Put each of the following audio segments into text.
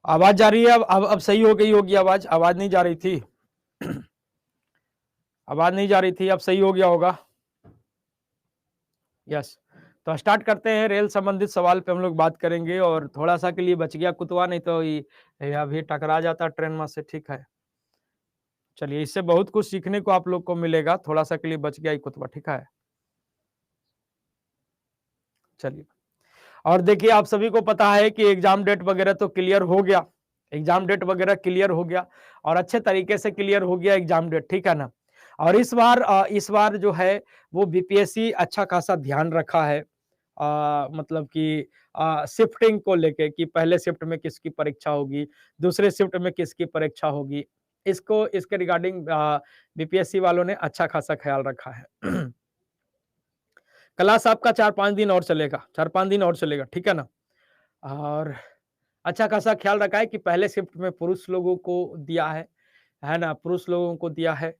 आवाज जा रही है? अब सही हो गई होगी आवाज। आवाज नहीं जा रही थी। आवाज नहीं जा रही थी, अब सही हो गया होगा। यस। तो स्टार्ट करते हैं। रेल संबंधित सवाल पे हम लोग बात करेंगे और थोड़ा सा के लिए बच गया कुतवा, नहीं तो ये अभी टकरा जाता ट्रेन में से। ठीक है, चलिए, इससे बहुत कुछ सीखने को आप लोग को मिलेगा। थोड़ा सा के लिए बच गया ये कुतवा। ठीक है, चलिए। और देखिए, आप सभी को पता है कि एग्जाम डेट वगैरह तो क्लियर हो गया। एग्जाम डेट वगैरह क्लियर हो गया और अच्छे तरीके से क्लियर हो गया एग्जाम डेट। ठीक है ना। और इस बार जो है वो बीपीएससी अच्छा खासा ध्यान रखा है। मतलब कि शिफ्टिंग को लेके कि पहले शिफ्ट में किसकी परीक्षा होगी, दूसरे शिफ्ट में किसकी परीक्षा होगी, इसके रिगार्डिंग बीपीएससी वालों ने अच्छा खासा ख्याल रखा है। क्लास आपका 4-5 दिन और चलेगा, 4-5 दिन और चलेगा। ठीक है ना। और अच्छा खासा ख्याल रखा है कि पहले शिफ्ट में पुरुष लोगों को दिया है ना, पुरुष लोगों को दिया है।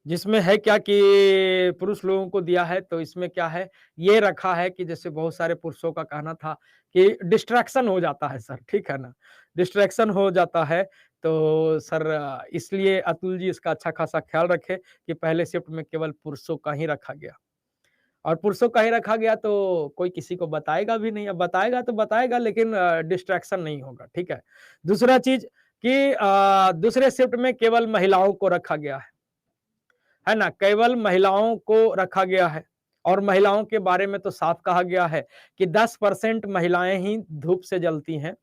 जिसमें है क्या कि पुरुष लोगों को दिया है, तो इसमें क्या है, ये रखा है कि जैसे बहुत सारे पुरुषों का कहना था कि डिस्ट्रैक्शन हो जाता है सर। ठीक है ना, डिस्ट्रैक्शन हो जाता है। तो सर इसलिए अतुल जी इसका अच्छा खासा ख्याल रखे कि पहले शिफ्ट में केवल पुरुषों का ही रखा गया। और पुरुषों का ही रखा गया तो कोई किसी को बताएगा भी नहीं। अब बताएगा तो बताएगा, लेकिन डिस्ट्रैक्शन नहीं होगा। ठीक है। दूसरा चीज कि दूसरे शिफ्ट में केवल महिलाओं को रखा गया है ना, केवल महिलाओं को रखा गया है। और महिलाओं के बारे में तो साफ कहा गया है कि 10% महिलाएं ही धूप से जलती हैं,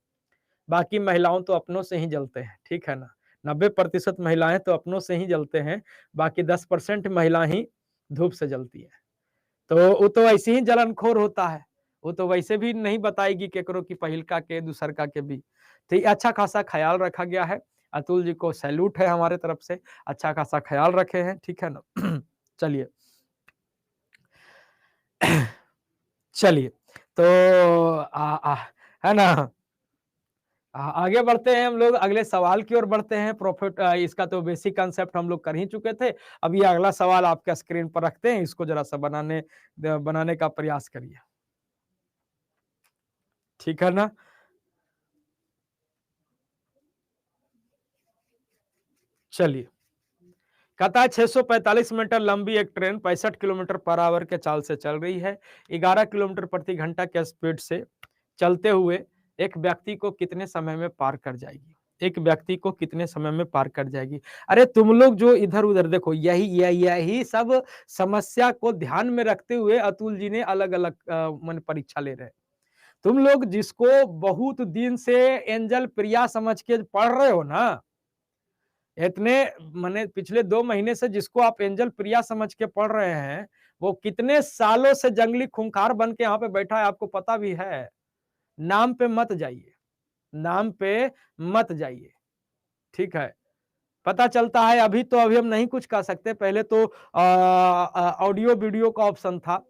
बाकी महिलाओं तो अपनों से ही जलते हैं। ठीक है ना, 90% महिलाएं तो अपनों से ही जलते हैं, बाकी 10% महिला ही धूप से जलती है। तो वो तो ऐसे ही जलनखोर होता है, वो तो वैसे भी नहीं बताएगी केकरो की पहिलका के दूसरका के भी। तो ये अच्छा खासा ख्याल रखा गया है। अतुल जी को सैल्यूट है हमारे तरफ से, अच्छा खासा ख्याल रखे हैं। ठीक है ना। चलिए। चलिए, तो है ना, आगे बढ़ते हैं हम लोग, अगले सवाल की ओर बढ़ते हैं। प्रॉफिट इसका तो बेसिक कंसेप्ट हम लोग कर ही चुके थे। अब ये अगला सवाल आपके स्क्रीन पर रखते हैं, इसको जरा सा बनाने का प्रयास करिए। ठीक है ना। चलिए, कहता है 645 मीटर लंबी एक ट्रेन 65 किलोमीटर पर आवर के चाल से चल रही है। 11 किलोमीटर प्रति घंटा के स्पीड से चलते हुए एक व्यक्ति को कितने समय में पार कर जाएगी? एक व्यक्ति को कितने समय में पार कर जाएगी? अरे तुम लोग जो इधर उधर देखो, यही सब समस्या को ध्यान में रखते हुए अतुल जी ने अलग अलग मन परीक्षा ले रहे हैं। तुम लोग जिसको बहुत दिन से एंजल प्रिया समझ के पढ़ रहे हो ना, इतने माने पिछले 2 महीने से जिसको आप एंजल प्रिया समझ के पढ़ रहे हैं, वो कितने सालों से जंगली खूंखार बन के यहाँ पे बैठा है, आपको पता भी है। नाम पे मत जाइए, नाम पे मत जाइए। ठीक है, पता चलता है। अभी हम नहीं कुछ कर सकते। पहले तो ऑडियो वीडियो का ऑप्शन था।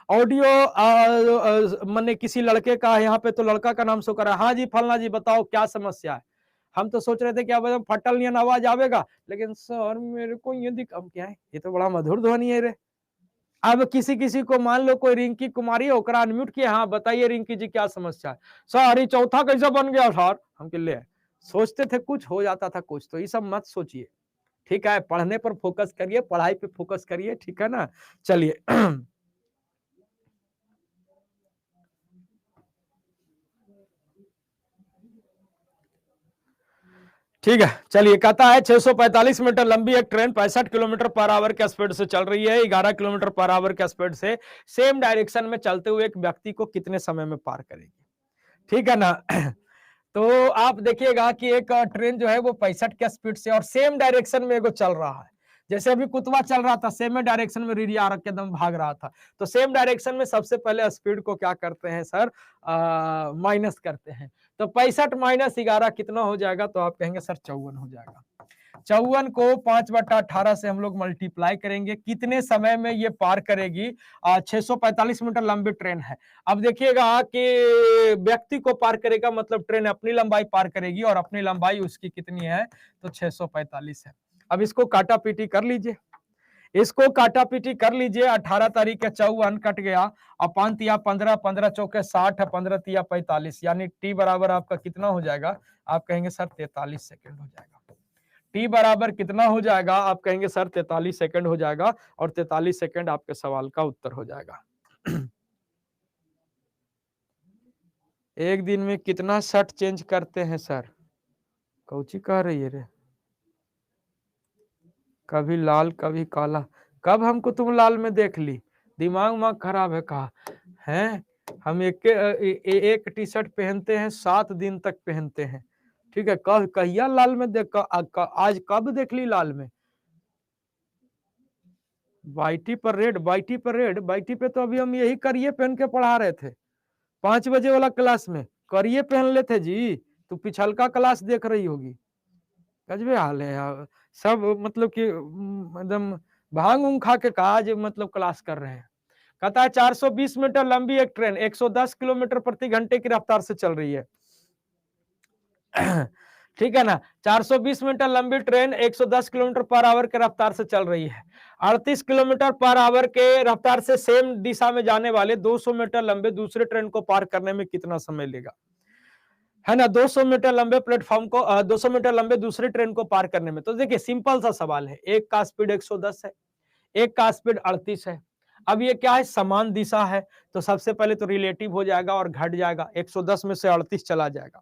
ऑडियो मैंने किसी लड़के का, यहाँ पे तो लड़का का नाम शो करा, हाँ जी फलना जी बताओ क्या समस्या है। हम तो सोच रहे थे कि अब एकदम फटल नियन आवाज आवेगा, लेकिन सर मेरे को ये दिख, अब क्या है, ये तो बड़ा मधुर ध्वनि है रे। अब किसी किसी को मान लो कोई रिंकी कुमारी है, ओकरा अनम्यूट किए, हाँ बताइए रिंकी जी क्या समस्या है। सर ये चौथा कैसे बन गया सर? हम के ले सोचते थे कुछ हो जाता था कुछ, तो ये सब मत सोचिए। ठीक है, पढ़ने पर फोकस करिए, पढ़ाई पे फोकस करिए। ठीक है ना। चलिए। ठीक है, चलिए। कहता है 645 मीटर लंबी एक ट्रेन 65 किलोमीटर पर आवर के स्पीड से चल रही है। 11 किलोमीटर पर आवर के स्पीड से सेम डायरेक्शन में चलते हुए एक व्यक्ति को कितने समय में पार करेगी? ठीक है ना। तो आप देखिएगा कि एक ट्रेन जो है वो 65 के स्पीड से और सेम डायरेक्शन में एगो चल रहा है। जैसे अभी कुतवा चल रहा था, सेम डायरेक्शन में रिरिया रख के एकदम भाग रहा था। तो सेम डायरेक्शन में सबसे पहले स्पीड को क्या करते हैं सर, माइनस करते हैं। तो 65 माइनस 11 कितना हो जाएगा? तो आप कहेंगे सर 54 हो जाएगा। 54 को 5/18 से हम लोग मल्टीप्लाई करेंगे, कितने समय में ये पार करेगी? 645 मीटर लंबी ट्रेन है। अब देखिएगा कि व्यक्ति को पार करेगा, मतलब ट्रेन अपनी लंबाई पार करेगी, और अपनी लंबाई उसकी कितनी है? तो 645 है। अब इसको काटा पीटी कर लीजिए। इसको काटा पीटी कर लीजिए। 18 तारीख 54 कट गया और 5 तिया 15, 15 चौके 60, 15 तिया 45, यानी टी बराबर आपका कितना हो जाएगा? आप कहेंगे सर 43 सेकंड हो जाएगा। टी बराबर कितना हो जाएगा? आप कहेंगे सर 43 सेकंड हो जाएगा, और 43 सेकंड आपके सवाल का उत्तर हो जाएगा। एक दिन में कितना शर्ट चेंज करते हैं सर? कौची कह रही है रे? कभी लाल कभी काला। कब हमको तुम लाल में देख ली? दिमाग उमाग खराब है कहा हैं? हम एक टी शर्ट पहनते हैं 7 दिन तक पहनते हैं, ठीक है। कल कहिया लाल में देख आज कब देख ली लाल में? वाईटी पर रेड, वाईटी पर रेड, वाईटी पे तो अभी हम यही करिए पहन के पढ़ा रहे थे 5 बजे वाला क्लास में। करिए पहन लेते जी, तू पिछलका क्लास देख रही होगी। गजबे हाल है यार सब, मतलब कि एकदम भांग उंग खा के काज मतलब क्लास कर रहे हैं। कहता है 420 मीटर लंबी एक ट्रेन 110 किलोमीटर प्रति घंटे की रफ्तार से चल रही है। ठीक है ना, 420 मीटर लंबी ट्रेन 110 किलोमीटर पर आवर के रफ्तार से चल रही है। 38 किलोमीटर पर आवर के रफ्तार से सेम दिशा में जाने वाले 200 मीटर लंबे दूसरे ट्रेन को पार करने में कितना समय लेगा? है ना, 200 मीटर लंबे प्लेटफॉर्म को 200 मीटर लंबे दूसरी ट्रेन को पार करने में। तो देखिए सिंपल सा सवाल है, एक का स्पीड 110 है, एक का स्पीड 38 है। अब ये क्या है? समान दिशा है, तो सबसे पहले तो रिलेटिव हो जाएगा और घट जाएगा। 110 में से 38 चला जाएगा,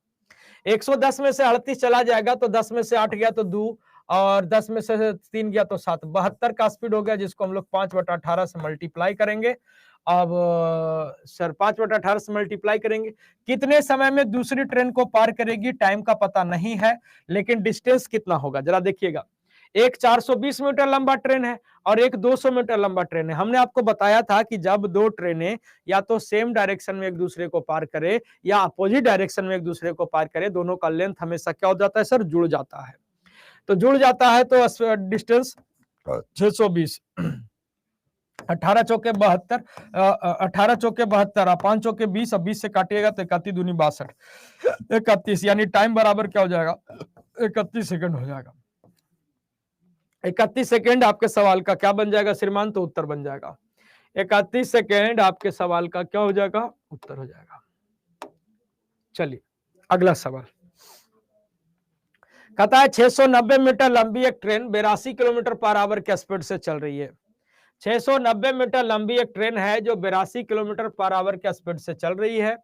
110 में से 38 चला जाएगा तो 10 में से 8 गया तो 2, और 10 में से 3 गया तो 7, 72 का स्पीड हो गया, जिसको हम लोग 5/18 से मल्टीप्लाई करेंगे। अब सर 5/18 से मल्टीप्लाई करेंगे, कितने समय में दूसरी ट्रेन को पार करेगी? टाइम का पता नहीं है, लेकिन डिस्टेंस कितना होगा जरा देखिएगा। एक 420 मीटर लंबा ट्रेन है और एक 200 मीटर लंबा ट्रेन है। हमने आपको बताया था कि जब दो ट्रेनें या तो सेम डायरेक्शन में एक दूसरे को पार करे या अपोजिट डायरेक्शन में एक दूसरे को पार करे, दोनों का लेंथ हमेशा क्या हो जाता है सर? जुड़ जाता है। तो जुड़ जाता है तो डिस्टेंस 620, 18 चौके 72, 18 चौके 72, 5 चौके 20, अब 20 से काटिएगा तो 31 दूनी 62, 31, यानी टाइम बराबर क्या हो जाएगा? 31 सेकंड हो जाएगा। 31 सेकंड आपके सवाल का क्या बन जाएगा श्रीमान? तो उत्तर बन जाएगा। 31 सेकंड आपके सवाल का क्या हो जाएगा? उत्तर हो जाएगा। चलिए अगला सवाल कहता है 690 मीटर लंबी एक ट्रेन 82 किलोमीटर पर आवर के स्पीड से चल रही है। 690 मीटर लंबी एक ट्रेन है जो 82 किलोमीटर पर आवर के स्पीड से चल रही है।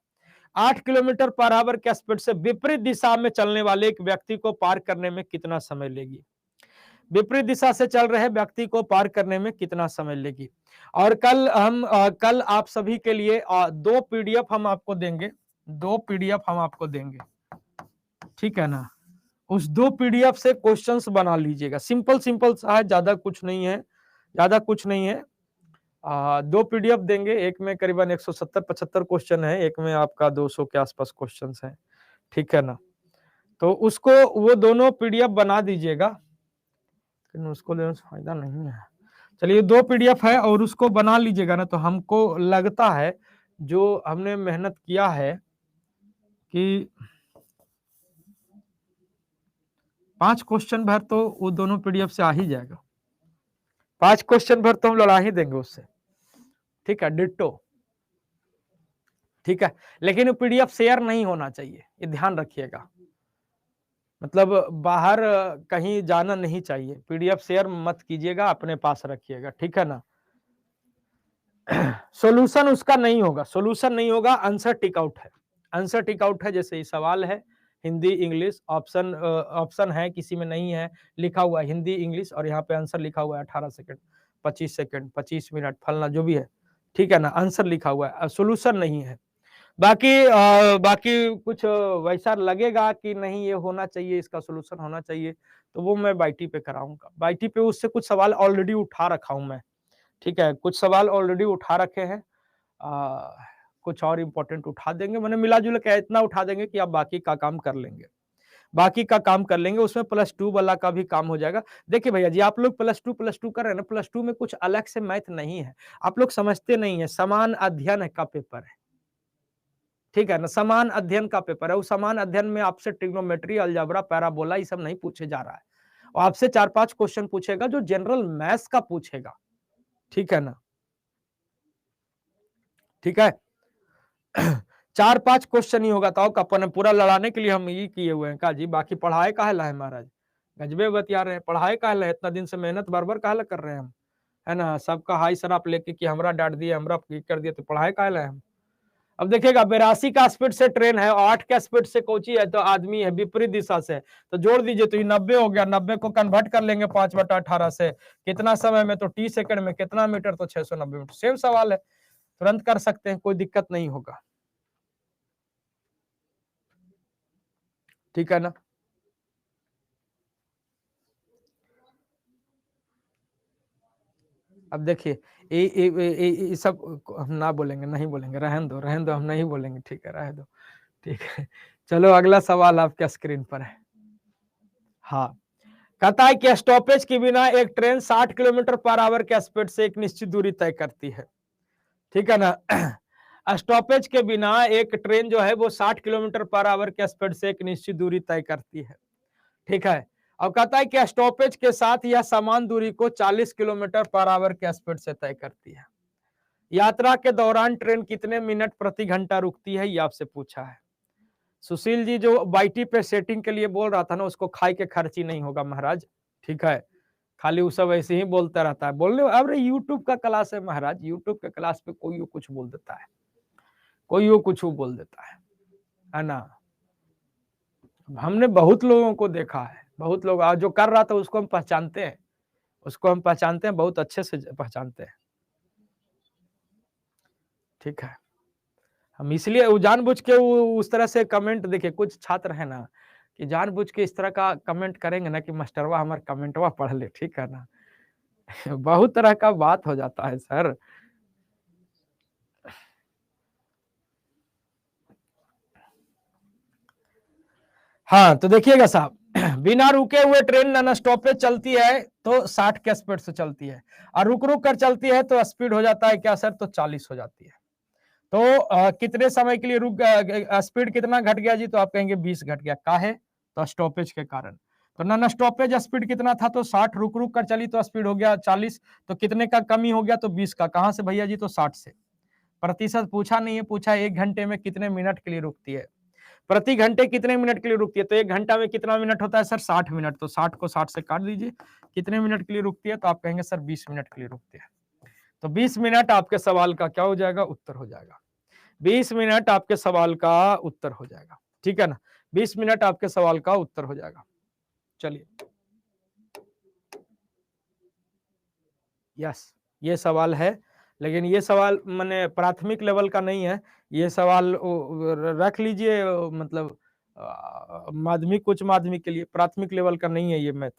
8 किलोमीटर पर आवर के स्पीड से विपरीत दिशा में चलने वाले एक व्यक्ति को पार करने में कितना समय लेगी? विपरीत दिशा से चल रहे व्यक्ति को पार करने में कितना समय लेगी? और कल आप सभी के लिए 2 पीडीएफ हम आपको देंगे, 2 पीडीएफ हम आपको देंगे, ठीक है ना। उस 2 पीडीएफ से क्वेश्चंस बना लीजिएगा, सिंपल सिंपल सा है, ज्यादा कुछ नहीं है, ज्यादा कुछ नहीं है। 2 पीडीएफ देंगे, एक में करीबन 170-75 क्वेश्चन है, एक में आपका 200 के आसपास क्वेश्चंस हैं, ठीक है ना। तो उसको वो दोनों पीडीएफ बना दीजिएगा, लेकिन उसको लेने से फायदा नहीं है। चलिए 2 पीडीएफ है और उसको बना लीजिएगा ना, तो हमको लगता है जो हमने मेहनत किया है कि 5 क्वेश्चन भर तो वो दोनों पीडीएफ से आ ही जाएगा, 5 क्वेश्चन भर तो हम लड़ा ही देंगे उससे, ठीक है, डिट्टो, ठीक है। लेकिन पीडीएफ शेयर नहीं होना चाहिए, ये ध्यान रखिएगा, मतलब बाहर कहीं जाना नहीं चाहिए, पीडीएफ शेयर मत कीजिएगा, अपने पास रखिएगा, ठीक है ना। सॉल्यूशन उसका नहीं होगा, सॉल्यूशन नहीं होगा, आंसर टिक आउट है, आंसर टिक आउट है। जैसे ये सवाल है हिंदी इंग्लिश, ऑप्शन है, किसी में नहीं है, लिखा हुआ है हिंदी इंग्लिश, और यहाँ पे आंसर लिखा हुआ है 18 सेकंड, 25 सेकंड, 25 मिनट, फलना जो भी है, ठीक है ना, आंसर लिखा हुआ है, सॉल्यूशन नहीं है। बाकी कुछ वैसा लगेगा कि नहीं ये होना चाहिए, इसका सॉल्यूशन होना चाहिए, तो वो मैं बाईटी पे कराऊंगा, बाईटी पे उससे कुछ सवाल ऑलरेडी उठा रखा हूं मैं, ठीक है, कुछ सवाल ऑलरेडी उठा रखे हैं, कुछ और इंपॉर्टेंट उठा देंगे, मैंने मिला जुला के इतना उठा देंगे कि आप बाकी का काम कर लेंगे, बाकी का काम कर लेंगे, उसमें +2 वाला का भी काम हो जाएगा। देखिए भैया जी, आप लोग +2 कर रहे हैं ना, +2 में कुछ अलग से मैथ नहीं है, आप लोग समझते नहीं है, समान अध्ययन का पेपर है, ठीक है ना, समान अध्ययन का पेपर है, उस समान अध्ययन में आपसे ट्रिग्नोमेट्री, अलजेब्रा, पैराबोला ये सब नहीं पूछे जा रहा है, और आपसे 4-5 क्वेश्चन पूछेगा जो जनरल मैथ्स का पूछेगा, ठीक है ना, ठीक है। 4-5 क्वेश्चन ही होगा तो अपन पूरा लड़ाने के लिए हम ये किए हुए हैं का जी, बाकी पढ़ाए काहे ला है महाराज, गजबे बतिया रहे हैं, पढ़ाए काहे ला है, इतना दिन से मेहनत बार-बार काहे ला कर रहे हैं हम, है ना, सबका हाई सराप लेके कि हमरा डांट दिए, हमरा ये कर दिए, तो पढ़ाए काहे ला है हम। अब देखिएगा 82 का स्पीड से ट्रेन है और 8 का स्पीड से कोची है, तो आदमी है विपरीत दिशा से, तो जोड़ दीजिए तो ये 90 हो गया, 90 को कन्वर्ट कर लेंगे 5/18 से, कितना समय में, तो टी सेकंड में कितना मीटर, तो 690 मीटर। सेम सवाल है, तुरंत कर सकते हैं, कोई दिक्कत नहीं होगा, ठीक है ना। अब देखिए ये सब हम ना बोलेंगे, नहीं बोलेंगे, रहन दो, हम नहीं बोलेंगे, ठीक है, रह दो, ठीक है। चलो अगला सवाल आपके स्क्रीन पर है। हाँ, कहता है कि स्टॉपेज के बिना एक ट्रेन 60 किलोमीटर पर आवर के स्पीड से एक निश्चित दूरी तय करती है, ठीक है ना। स्टॉपेज के बिना एक ट्रेन जो है वो 60 किलोमीटर पर आवर के स्पीड से एक निश्चित दूरी तय करती है, ठीक है। अब कहता है कि स्टॉपेज के साथ यह समान दूरी को 40 किलोमीटर पर आवर के स्पीड से तय करती है। यात्रा के दौरान ट्रेन कितने मिनट प्रति घंटा रुकती है, ये आपसे पूछा है। सुशील जी जो वाईटी पे सेटिंग के लिए बोल रहा था ना, उसको खाई के खर्ची नहीं होगा महाराज, ठीक है। खाली वो सब ऐसे ही बोलता रहता है, बोलने अरे यूट्यूब का क्लास है महाराज, यूट्यूब के क्लास पे कोई कुछ बोल देता है, कोई कुछ बोल देता है ना। हमने बहुत लोगों को देखा है, बहुत लोग जो कर रहा था उसको हम पहचानते हैं, उसको हम पहचानते हैं, बहुत अच्छे से पहचानते हैं, ठीक है। हम इसलिए वो जानबूझ के वो उस तरह से कमेंट, देखिए कुछ छात्र है ना कि जानबूझ के इस तरह का कमेंट करेंगे ना कि मास्टरवा हमारे कमेंटवा पढ़ ले, ठीक है ना। बहुत तरह का बात हो जाता है सर। हाँ तो देखिएगा साहब, बिना रुके हुए ट्रेन नॉन स्टॉप पे चलती है तो 60 के स्पीड से चलती है, और रुक रुक कर चलती है तो स्पीड हो जाता है क्या सर, तो 40 हो जाती है। तो कितने समय के लिए रुक, स्पीड कितना घट गया जी, तो आप कहेंगे 20 घट गया, काहे, तो स्टॉपेज के कारण। तो नॉन स्टॉपेज स्पीड कितना था, तो 60, रुक रुक कर चली तो स्पीड हो गया 40, तो कितने का कमी हो गया, तो 20 का, कहां से भैया जी, तो 60 से। प्रतिशत पूछा नहीं है, पूछा 1 घंटे में कितने मिनट के लिए रुकती है, प्रति घंटे कितने मिनट के लिए रुकती है, तो 1 घंटा में कितना मिनट होता है सर, 60 मिनट, तो 60 को 60 से काट दीजिए, कितने मिनट के लिए रुकती है, तो आप कहेंगे सर 20 मिनट के लिए रुकती है। तो 20 मिनट आपके सवाल का क्या हो जाएगा, उत्तर हो जाएगा। 20 मिनट आपके सवाल का उत्तर हो जाएगा, ठीक है ना, 20 मिनट आपके सवाल का उत्तर हो जाएगा। चलिए, यस, ये सवाल है, लेकिन ये सवाल मैंने प्राथमिक लेवल का नहीं है, ये सवाल रख लीजिए, मतलब माध्यमिक उच्च माध्यमिक के लिए, प्राथमिक लेवल का नहीं है ये मैथ,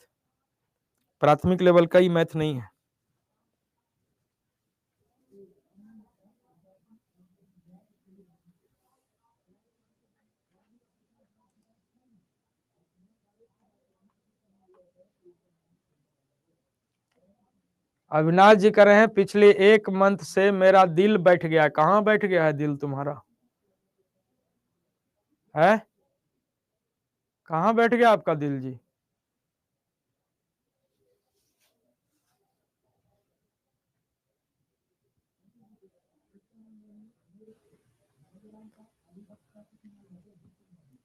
प्राथमिक लेवल का ही मैथ नहीं है। अविनाश जी कह रहे हैं पिछले 1 मंथ से मेरा दिल बैठ गया, कहाँ बैठ गया है दिल तुम्हारा, है कहाँ बैठ गया आपका दिल जी।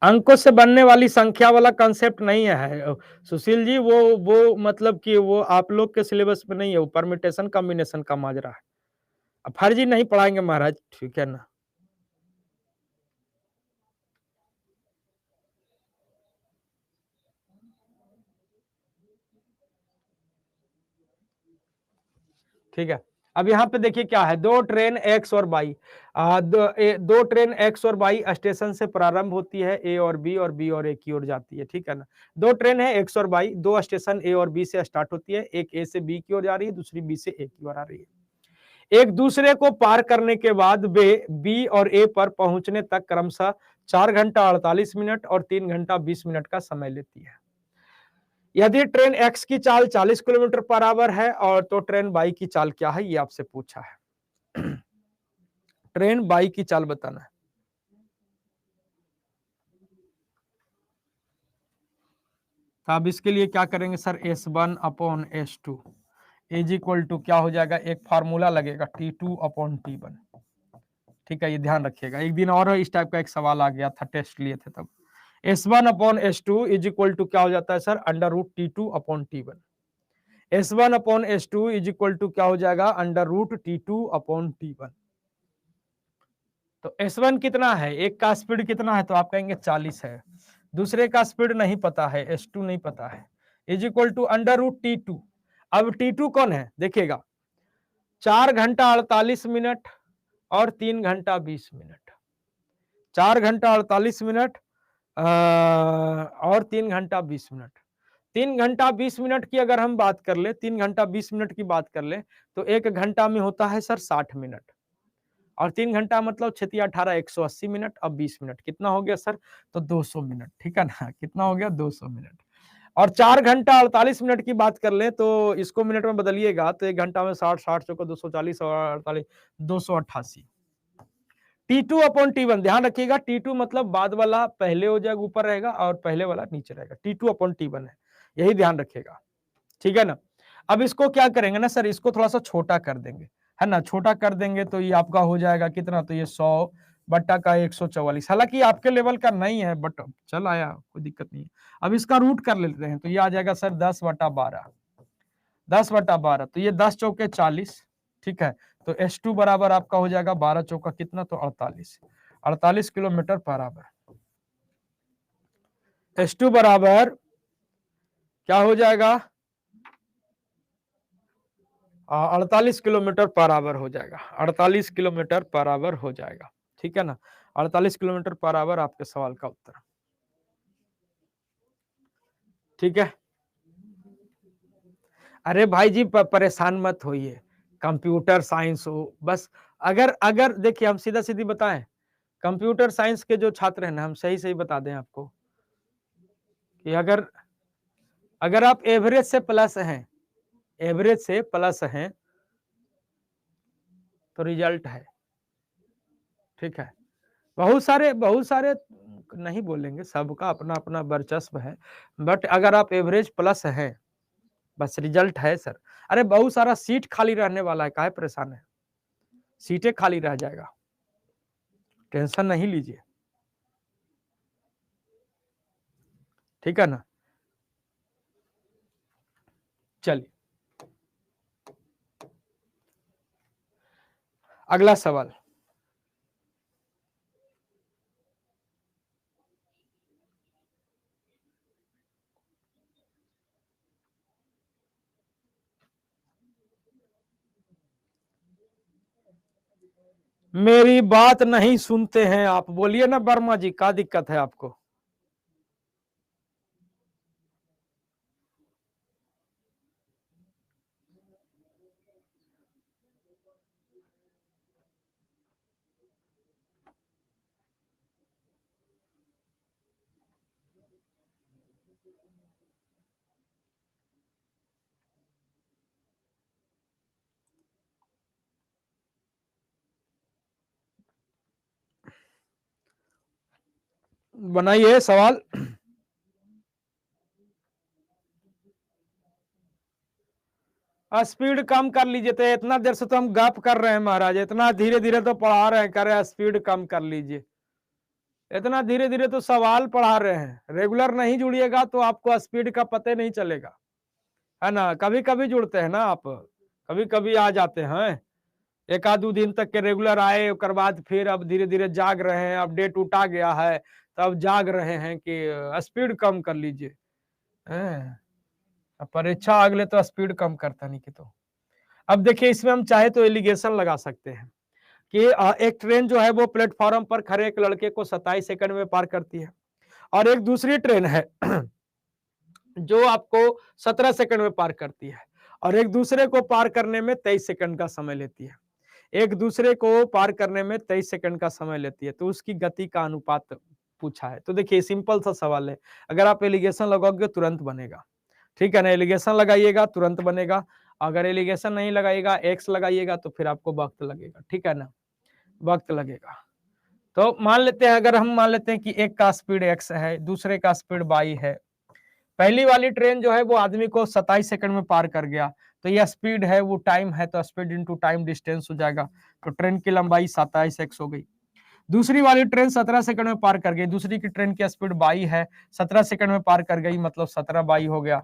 अंकों से बनने वाली संख्या वाला कंसेप्ट नहीं है सुशील जी, वो मतलब कि वो आप लोग के सिलेबस में नहीं है, वो परमिटेशन कॉम्बिनेशन का माजरा है। अब फर्जी नहीं पढ़ाएंगे महाराज, ठीक है ना। ठीक है, अब यहाँ पे देखिए क्या है, दो ट्रेन एक्स और वाई, दो ट्रेन एक्स और वाई स्टेशन से प्रारंभ होती है, ए और बी और ए की ओर जाती है, ठीक है ना। दो ट्रेन है एक्स और वाई, दो स्टेशन ए और बी से स्टार्ट होती है, एक ए से बी की ओर जा रही है, दूसरी बी से ए की ओर आ रही है। एक दूसरे को पार करने के बाद वे बी और ए पर पहुंचने तक क्रमशः 4 घंटा 48 मिनट और 3 घंटा 20 मिनट का समय लेती है। यदि ट्रेन एक्स की चाल 40 किलोमीटर पर आवर है और तो ट्रेन वाई की चाल क्या है, ये आपसे पूछा है। ट्रेन वाई की चाल बताना है। तो आप इसके लिए क्या करेंगे sir, S1/S2, is equal to क्या हो जाएगा, एक फार्मूला लगेगा T2/T1। ठीक है, ये ध्यान रखिएगा। एक दिन और इस टाइप का एक सवाल आ गया था, टेस्ट लिए थे तब। S1/S2 इज इक्वल टू क्या हो जाता है sir, √T2/T1। S1/S2 is equal to क्या हो जाएगा, √T2/T1। तो S1 कितना है, एक का स्पीड कितना है, तो आप कहेंगे 40 है। दूसरे का स्पीड नहीं पता है, S2 नहीं पता है, इज इक्वल टू √T2। अब T2 कौन है, देखिएगा, 4 घंटा 48 मिनट और 3 घंटा 20 मिनट। 4 घंटा 48 मिनट और 3 घंटा 20 मिनट। 3 घंटा 20 मिनट की अगर हम बात कर ले, 3 घंटा 20 मिनट की बात कर ले, तो 1 घंटा में होता है सर 60 मिनट, और 3 घंटा मतलब 6 18 180 मिनट। अब 20 मिनट कितना हो गया सर, तो 200 मिनट। ठीक है ना, कितना हो गया, 200 मिनट। और 4 घंटा 48 मिनट की बात कर ले, तो इसको मिनट में बदलिएगा तो 1 घंटा में 60, 60 चौको 240 और 48 288। T2/T1 ध्यान रखिएगा, T2 मतलब बाद वाला पहले हो जाएगा, ऊपर रहेगा, और पहले वाला नीचे रहेगा। T2/T1 है, यही ध्यान रखिएगा। ठीक है ना। अब इसको क्या करेंगे ना सर, इसको थोड़ा सा छोटा कर देंगे, है ना। छोटा कर देंगे तो ये आपका हो जाएगा कितना, तो ये 100 बट्टा का 144। हालांकि आपके लेवल का नहीं है, बट चल आया, कोई दिक्कत नहीं है। अब इसका रूट कर लेते हैं, तो ये आ जाएगा सर 10/12। 10/12, तो ये 10 चौके 40। ठीक है, तो S2 बराबर आपका हो जाएगा 12 चौका कितना, तो 48। 48 किलोमीटर पर आवर। S2 बराबर क्या हो जाएगा, 48 किलोमीटर पर आवर हो जाएगा। 48 किलोमीटर पर आवर हो जाएगा। ठीक है ना, 48 किलोमीटर पर आवर आपके सवाल का उत्तर। ठीक है, अरे भाई जी परेशान मत होइए, कंप्यूटर साइंस हो बस। अगर अगर देखिए, हम सीधा सीधी बताएं, कंप्यूटर साइंस के जो छात्र हैं ना, हम सही सही बता दें आपको कि अगर अगर आप एवरेज से प्लस हैं, एवरेज से प्लस हैं, तो रिजल्ट है। ठीक है, बहुत सारे नहीं बोलेंगे, सबका अपना अपना वर्चस्व है, बट अगर आप एवरेज प्लस हैं, बस रिजल्ट है सर। अरे बहुत सारा सीट खाली रहने वाला है, काहे परेशान है, सीटें खाली रह जाएगा, टेंशन नहीं लीजिए। ठीक है ना, चलिए अगला सवाल। मेरी बात नहीं सुनते हैं आप, बोलिए ना वर्मा जी, क्या दिक्कत है आपको। बनाइए सवाल। स्पीड कम कर लीजिए, तो इतना देर से तो हम गप कर रहे हैं महाराज, इतना धीरे धीरे तो पढ़ा रहे हैं, करे स्पीड कम कर लीजिए। इतना धीरे धीरे तो सवाल पढ़ा रहे हैं, रेगुलर नहीं जुड़िएगा तो आपको स्पीड का पता नहीं चलेगा, है ना। कभी कभी जुड़ते हैं ना आप, कभी कभी आ जाते हैं, एक आध दो दिन तक के रेगुलर आए, उसके बाद फिर अब धीरे धीरे जाग रहे हैं, अपडेट उठा गया है, तब जाग रहे हैं कि स्पीड कम कर लीजिए। परीक्षा अगले तो स्पीड कम करता नहीं कि, तो अब देखिए, इसमें हम चाहे तो एलिगेशन लगा सकते हैं कि एक ट्रेन जो है वो प्लेटफॉर्म पर खड़े एक लड़के को 27 सेकंड में पार करती है, और एक दूसरी ट्रेन है जो आपको 17 सेकंड में पार करती है, और एक दूसरे को पार करने में 23 सेकंड का समय लेती है। एक दूसरे को पार करने में 23 सेकंड का समय लेती है, तो उसकी गति का अनुपात पूछा है। तो देखिए, सिंपल सा सवाल है, अगर आप एलिगेशन लगाओगे तुरंत बनेगा। ठीक है ना, एलिगेशन लगाइएगा तुरंत बनेगा, अगर एलिगेशन नहीं लगाइएगा, एक्स लगाइएगा, तो फिर आपको वक्त लगेगा। ठीक है ना, वक्त लगेगा। तो मान लेते हैं, अगर हम मान लेते हैं कि एक का स्पीड एक्स है, दूसरे का स्पीड वाई है। पहली वाली ट्रेन जो है वो आदमी को 27 सेकंड में पार कर गया, तो ये स्पीड है, वो टाइम है, तो स्पीड इनटू टाइम डिस्टेंस हो जाएगा। तो ट्रेन की लंबाई 27x हो गई। दूसरी वाली ट्रेन 17 सेकंड में पार कर गई, दूसरी की ट्रेन की स्पीड 22 है, 17 सेकंड में पार कर गई, मतलब 17/22 हो गया,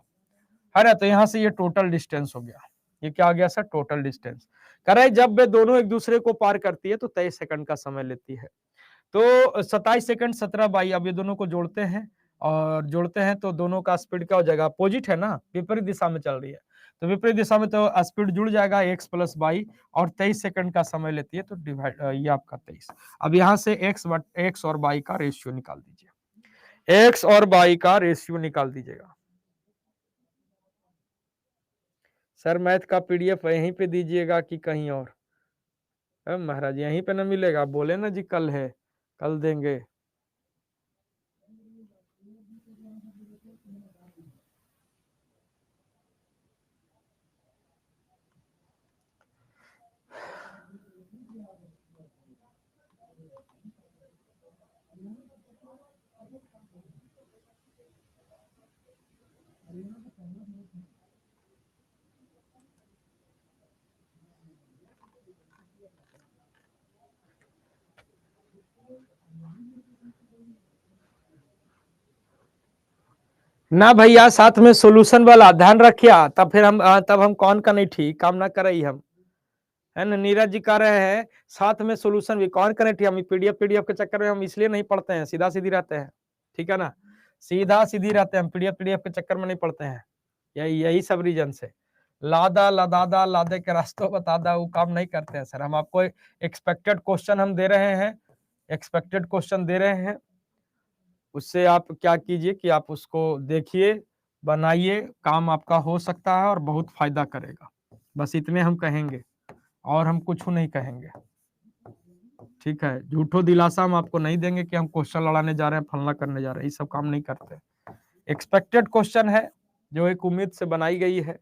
है ना। तो यहां से ये टोटल डिस्टेंस हो गया। ये क्या हो गया सर? Total distance. कह रहे जब वे दोनों एक दूसरे को पार करती है तो 23 सेकंड का समय लेती है। तो 27 सेकंड 17/22, अब ये दोनों को जोड़ते हैं, और जोड़ते हैं तो दोनों का स्पीड क्या हो जाएगा? अपोजिट है ना, विपरीत दिशा में चल रही है, तो विपरीत दिशा में तो स्पीड जुड़ जाएगा, x + 22, और 23 सेकंड का समय लेती है, तो डिवाइड ये आपका 23। अब यहाँ से x और y का रेशियो निकाल दीजिए, x और y का रेशियो निकाल दीजिएगा। सर मैथ का पीडीएफ यहीं पे दीजिएगा कि कहीं और? महाराज यहीं पे ना मिलेगा? बोले ना जी कल है, कल देंगे। ना भैया, साथ में सॉल्यूशन वाला ध्यान रखिया, तब हम कौन का नहीं ठीक काम ना कर हम, है ना। नीरज जी कह रहे हैं साथ में सॉल्यूशन भी कौन करे ठीक, हम पीडीएफ के चक्कर में हम इसलिए नहीं पढ़ते हैं, सीधा सीधी रहते हैं, ठीक है ना, सीधा सीधी रहते हैं, हम पीडीएफ के चक्कर में नहीं पढ़ते हैं, यही सब रीजन से। लादा लदादा लादे के रास्तों बतादा, वो काम नहीं करते हैं सर। हम आपको एक्सपेक्टेड क्वेश्चन हम दे रहे हैं, एक्सपेक्टेड क्वेश्चन दे रहे हैं, उससे आप क्या कीजिए कि आप उसको देखिए, बनाइए, काम आपका हो सकता है और बहुत फायदा करेगा। बस इतने हम कहेंगे, और हम कुछ नहीं कहेंगे, ठीक है। झूठो दिलासा हम आपको नहीं देंगे कि हम क्वेश्चन लड़ाने जा रहे हैं, फलना करने जा रहे हैं, ये सब काम नहीं करते। एक्सपेक्टेड क्वेश्चन है, जो एक उम्मीद से बनाई गई है,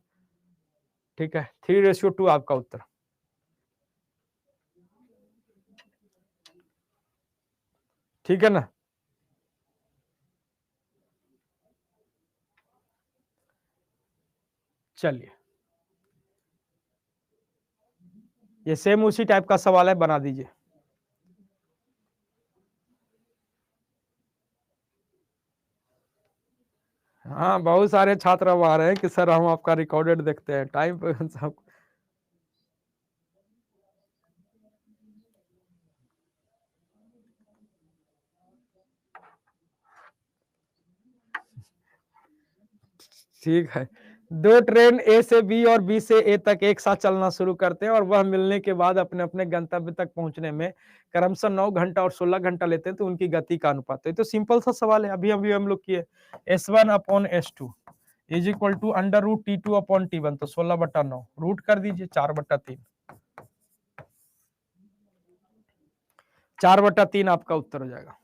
ठीक है। 3:2 आपका उत्तर, ठीक है ना। चलिए, ये सेम उसी टाइप का सवाल है, बना दीजिए। हाँ, बहुत सारे छात्र अब आ रहे हैं कि सर हम आपका रिकॉर्डेड देखते हैं टाइम पे सब। ठीक है। दो ट्रेन ए से बी और बी से ए तक एक साथ चलना शुरू करते हैं, और वह मिलने के बाद अपने अपने गंतव्य तक पहुंचने में क्रमशः 9 घंटा और 16 घंटा लेते हैं, तो उनकी गति का अनुपात है। तो सिंपल सा सवाल है, अभी अभी हम लोग किए। S1/S2 is equal to √T2/T1, तो 16/9 रूट कर दीजिए, 4/3, 4/3 आपका उत्तर हो जाएगा,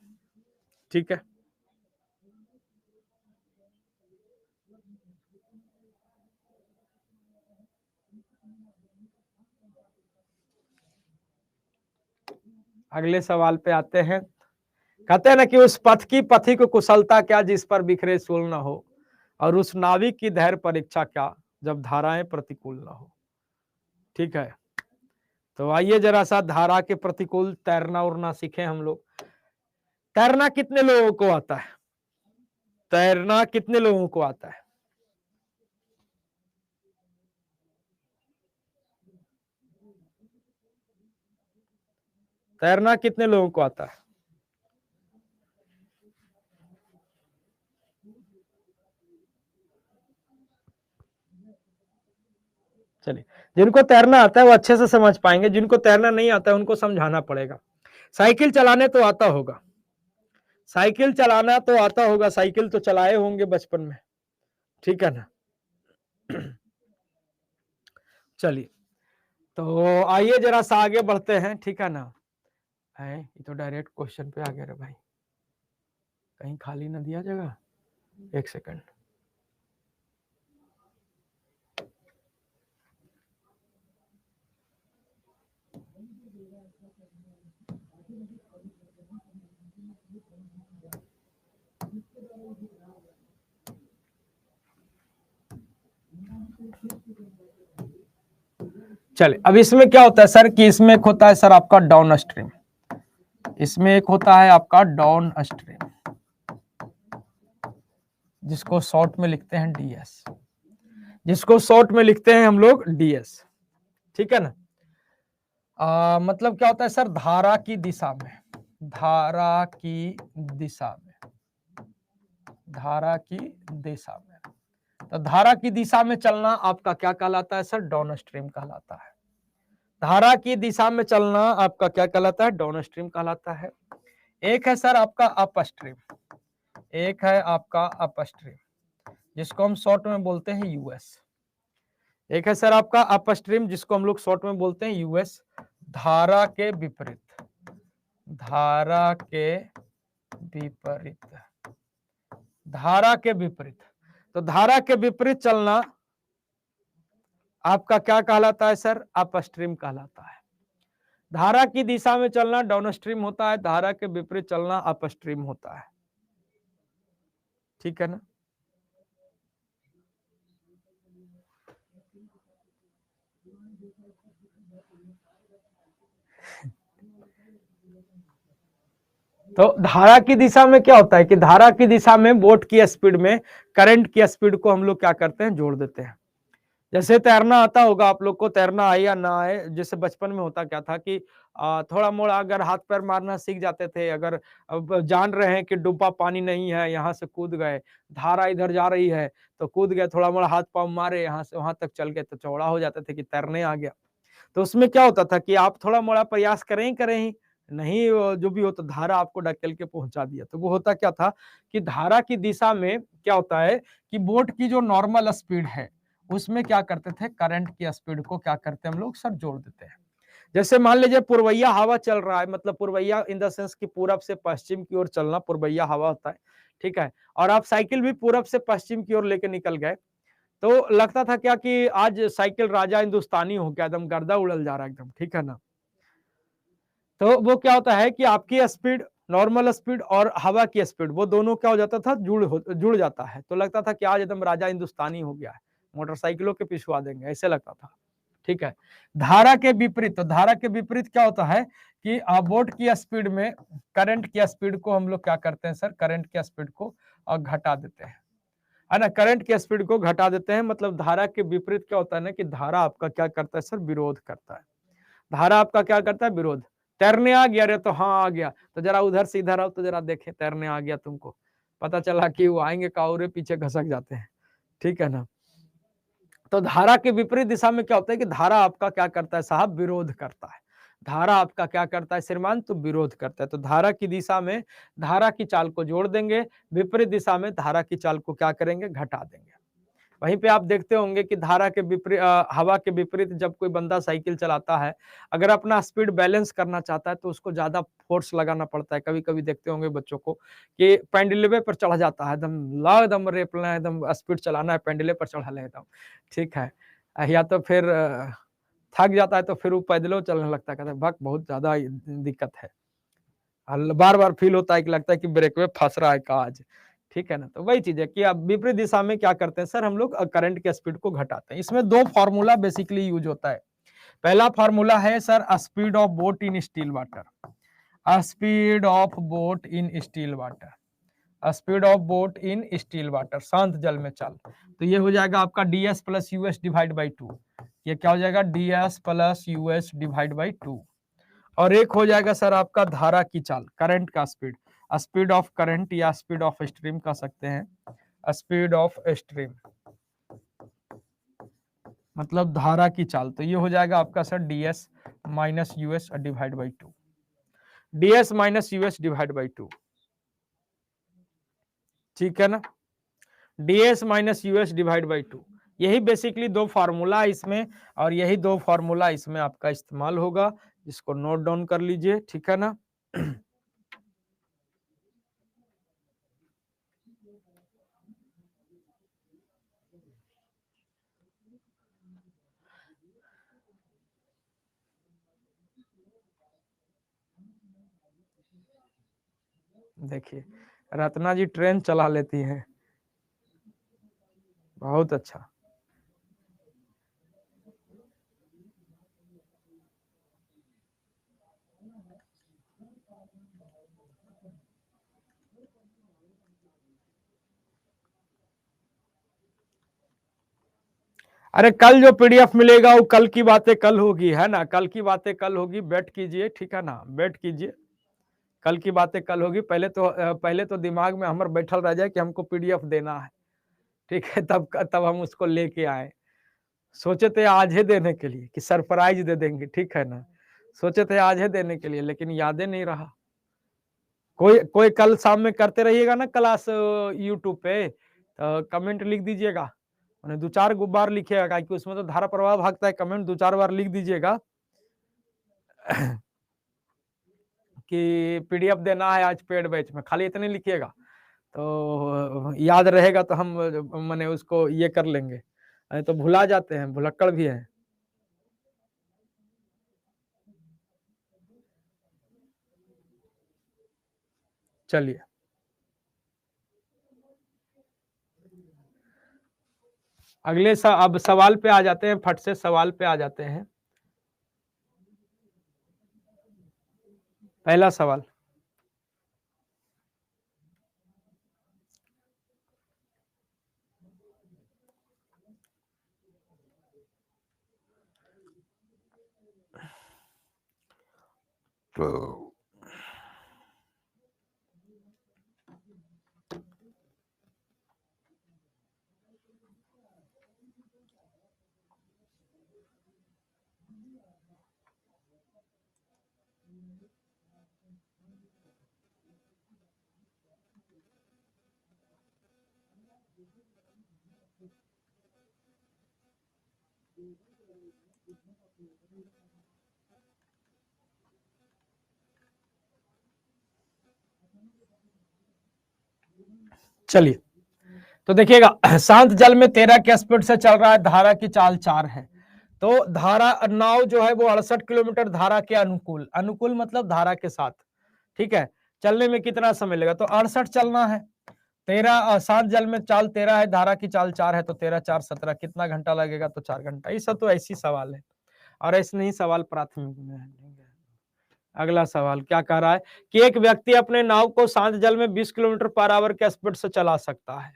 ठीक है। अगले सवाल पे आते हैं। कहते हैं ना कि उस पथ की पथिक कुशलता क्या, जिस पर बिखरे सूल न हो, और उस नाविक की धैर्य परीक्षा क्या, जब धाराएं प्रतिकूल न हो, ठीक है। तो आइए जरा सा धारा के प्रतिकूल तैरना उड़ना सीखें हम लोग। तैरना कितने लोगों को आता है? तैरना कितने लोगों को आता है? तैरना कितने लोगों को आता है? चलिए, जिनको तैरना आता है वो अच्छे से समझ पाएंगे, जिनको तैरना नहीं आता है उनको समझाना पड़ेगा। साइकिल चलाने तो आता होगा, साइकिल चलाना तो आता होगा, साइकिल तो चलाए होंगे बचपन में, ठीक है ना। चलिए, तो आइए जरा सा आगे बढ़ते हैं, ठीक है ना। है ये तो डायरेक्ट क्वेश्चन पे आ गया रे भाई, कहीं खाली ना दिया जगह, एक सेकंड। चलिए, अब इसमें क्या होता है सर कि इसमें एक होता है सर आपका डाउन स्ट्रीम, इसमें एक होता है आपका डाउन स्ट्रीम, जिसको शॉर्ट में लिखते हैं डीएस, जिसको शॉर्ट में लिखते हैं हम लोग डीएस, ठीक है ना। मतलब क्या होता है सर, धारा की दिशा में, धारा की दिशा में, धारा की दिशा में, तो धारा की दिशा में चलना आपका क्या कहलाता है सर, डाउन स्ट्रीम कहलाता है। धारा की दिशा में चलना आपका क्या कहलाता है, डाउन स्ट्रीम कहलाता है। एक है सर आपका अप स्ट्रीम, एक है आपका अप स्ट्रीम, जिसको हम शॉर्ट में बोलते हैं यूएस। एक है सर आपका अप स्ट्रीम, जिसको हम लोग शॉर्ट में बोलते हैं यूएस। धारा के विपरीत, धारा के विपरीत, धारा के विपरीत, तो धारा के विपरीत चलना आपका क्या कहलाता है सर, अप स्ट्रीम कहलाता है। धारा की दिशा में चलना डाउन स्ट्रीम होता है, धारा के विपरीत चलना अप स्ट्रीम होता है, ठीक है ना। तो धारा की दिशा में क्या होता है कि धारा की दिशा में बोट की स्पीड में करंट की स्पीड को हम लोग क्या करते हैं, जोड़ देते हैं। जैसे तैरना आता होगा आप लोग को, तैरना आए या ना आए, जैसे बचपन में होता क्या था कि थोड़ा मोड़ा अगर हाथ पैर मारना सीख जाते थे, अगर अब जान रहे हैं कि डूबा पानी नहीं है, यहाँ से कूद गए, धारा इधर जा रही है तो कूद गए, थोड़ा मोड़ा हाथ पांव मारे, यहाँ से वहां तक चल गए तो चौड़ा हो जाते थे कि तैरने आ गया। तो उसमें क्या होता था कि आप थोड़ा मोड़ा प्रयास करें ही नहीं, जो भी हो तो धारा आपको ढकेल के पहुंचा दिया। तो वो होता क्या था कि धारा की दिशा में क्या होता है कि बोट की जो नॉर्मल स्पीड है उसमें क्या करते थे, करंट की स्पीड को क्या करते हैं हम लोग सर, जोड़ देते हैं। जैसे मान लीजिए पूर्वैया हवा चल रहा है, मतलब पूर्वैया इन द सेंस कि पूरब से पश्चिम की ओर चलना पूर्वैया हवा होता है, ठीक है। और आप साइकिल भी पूरब से पश्चिम की ओर लेके निकल गए, तो लगता था क्या कि आज साइकिल राजा हिंदुस्तानी हो गया, एकदम गर्दा उड़ल जा रहा है एकदम, ठीक है ना। तो वो क्या होता है कि आपकी स्पीड, नॉर्मल स्पीड और हवा की स्पीड, वो दोनों क्या हो जाता था, जुड़ जाता है। तो लगता था कि आज एकदम राजा हिंदुस्तानी हो गया है, मोटरसाइकिलों के पिछवा देंगे, ऐसे लगता था, ठीक है। धारा के विपरीत, तो धारा के विपरीत क्या होता है कि बोट की स्पीड में करंट की स्पीड को हम लोग क्या करते हैं सर, करंट की स्पीड को घटा देते हैं, है ना। करंट की स्पीड को घटा देते हैं, मतलब धारा के विपरीत क्या होता है ना कि धारा आपका क्या करता है सर, विरोध करता है। धारा आपका क्या करता है, विरोध। तैरने आ गया रे, तो हाँ आ गया, तो जरा उधर से इधर आओ तो जरा देखे, तैरने आ गया तुमको, पता चला कि वो आएंगे काउरे पीछे घसक जाते हैं, ठीक है ना। तो धारा के विपरीत दिशा में क्या होता है कि धारा आपका क्या करता है साहब, विरोध करता है। धारा आपका क्या करता है श्रीमान, तो विरोध करता है। तो धारा की दिशा में धारा की चाल को जोड़ देंगे, विपरीत दिशा में धारा की चाल को क्या करेंगे, घटा देंगे। वहीं पे आप देखते होंगे कि धारा के विपरीत, हवा के विपरीत जब कोई बंदा साइकिल चलाता है, अगर अपना स्पीड बैलेंस करना चाहता है तो उसको ज्यादा फोर्स लगाना पड़ता है। कभी कभी देखते होंगे बच्चों को कि पेंडुलवे पर चढ़ जाता है, एकदम ला एकदम रेपना है, एकदम स्पीड चलाना है, पेंडुलवे पर चढ़ा ले एकदम, ठीक है। या तो फिर थक जाता है तो फिर वो पैदलों चलने लगता है, कहता है भक बहुत ज्यादा दिक्कत है, बार बार फील होता है कि लगता है कि ब्रेक में फंस रहा है का आज, ठीक है ना। तो वही चीज है कि अब विपरीत दिशा में क्या करते हैं सर, हम लोग करंट के स्पीड को घटाते हैं। इसमें दो फॉर्मूला बेसिकली यूज होता है। पहला फॉर्मूला है sir speed of boat in still water, speed of boat in still water, speed of boat in still water, शांत जल में चल। तो ये हो जाएगा आपका ds plus US divide by 2, ये क्या हो जाएगा, ds plus US divide by 2। और एक हो जाएगा सर आपका धारा की चाल, करंट का स्पीड, स्पीड ऑफ करंट या स्पीड ऑफ स्ट्रीम कह सकते हैं, स्पीड ऑफ स्ट्रीम मतलब धारा की चाल। तो ये हो जाएगा आपका sir ds minus US divide by 2, ds minus US divide by 2, ठीक है ना। ds minus US divide by 2, यही बेसिकली दो फार्मूला इसमें, और यही दो फार्मूला इसमें आपका इस्तेमाल होगा, जिसको नोट डाउन कर लीजिए, ठीक है ना। देखिए रत्ना जी ट्रेन चला लेती हैं, बहुत अच्छा। अरे कल जो पीडीएफ मिलेगा वो कल की बातें कल होगी, है ना, कल की बातें कल होगी, वेट कीजिए, ठीक है ना, वेट कीजिए, कल की बातें कल होगी। पहले तो दिमाग में हमर बैठल रह जाए कि हमको पीडीएफ देना है, ठीक है, तब हम उसको लेके आए। सोचे थे आज ही देने के लिए कि सरप्राइज दे देंगे, ठीक है ना, सोचे थे आज ही देने के लिए, लेकिन यादें नहीं रहा। कोई कोई कल शाम में करते रहिएगा ना क्लास यूट्यूब पे, तो कमेंट लिख दीजिएगा, मैंने 2-4 बार लिखिएगा कि उसमें तो धारा प्रवाह भागता है, कमेंट 2-4 बार लिख दीजिएगा कि पीडीएफ देना है आज पेड बैच में, खाली इतने लिखिएगा तो याद रहेगा, तो हम मैंने उसको ये कर लेंगे, नहीं तो भुला जाते हैं, भुलक्कड़ भी हैं। चलिए अब सवाल पे आ जाते हैं, फट से सवाल पे आ जाते हैं। पहला सवाल, चलिए तो देखिएगा, शांत जल में 13 के स्पीड से चल रहा है, धारा की चाल 4 है, तो धारा नाव जो है वो 68 किलोमीटर धारा के अनुकूल, अनुकूल मतलब धारा के साथ, ठीक है, चलने में कितना समय लगेगा, तो 68 चलना है। 13 शांत जल में चाल 13 है, धारा की चाल 4 है, तो 13 4 17 कितना घंटा लगेगा, तो 4 घंटा। ये सब तो ऐसी सवाल है, और ऐसे नहीं सवाल प्राथमिक में है। अगला सवाल क्या कह रहा है कि एक व्यक्ति अपने नाव को शांत जल में 20 किलोमीटर पर आवर के स्पीड से चला सकता है,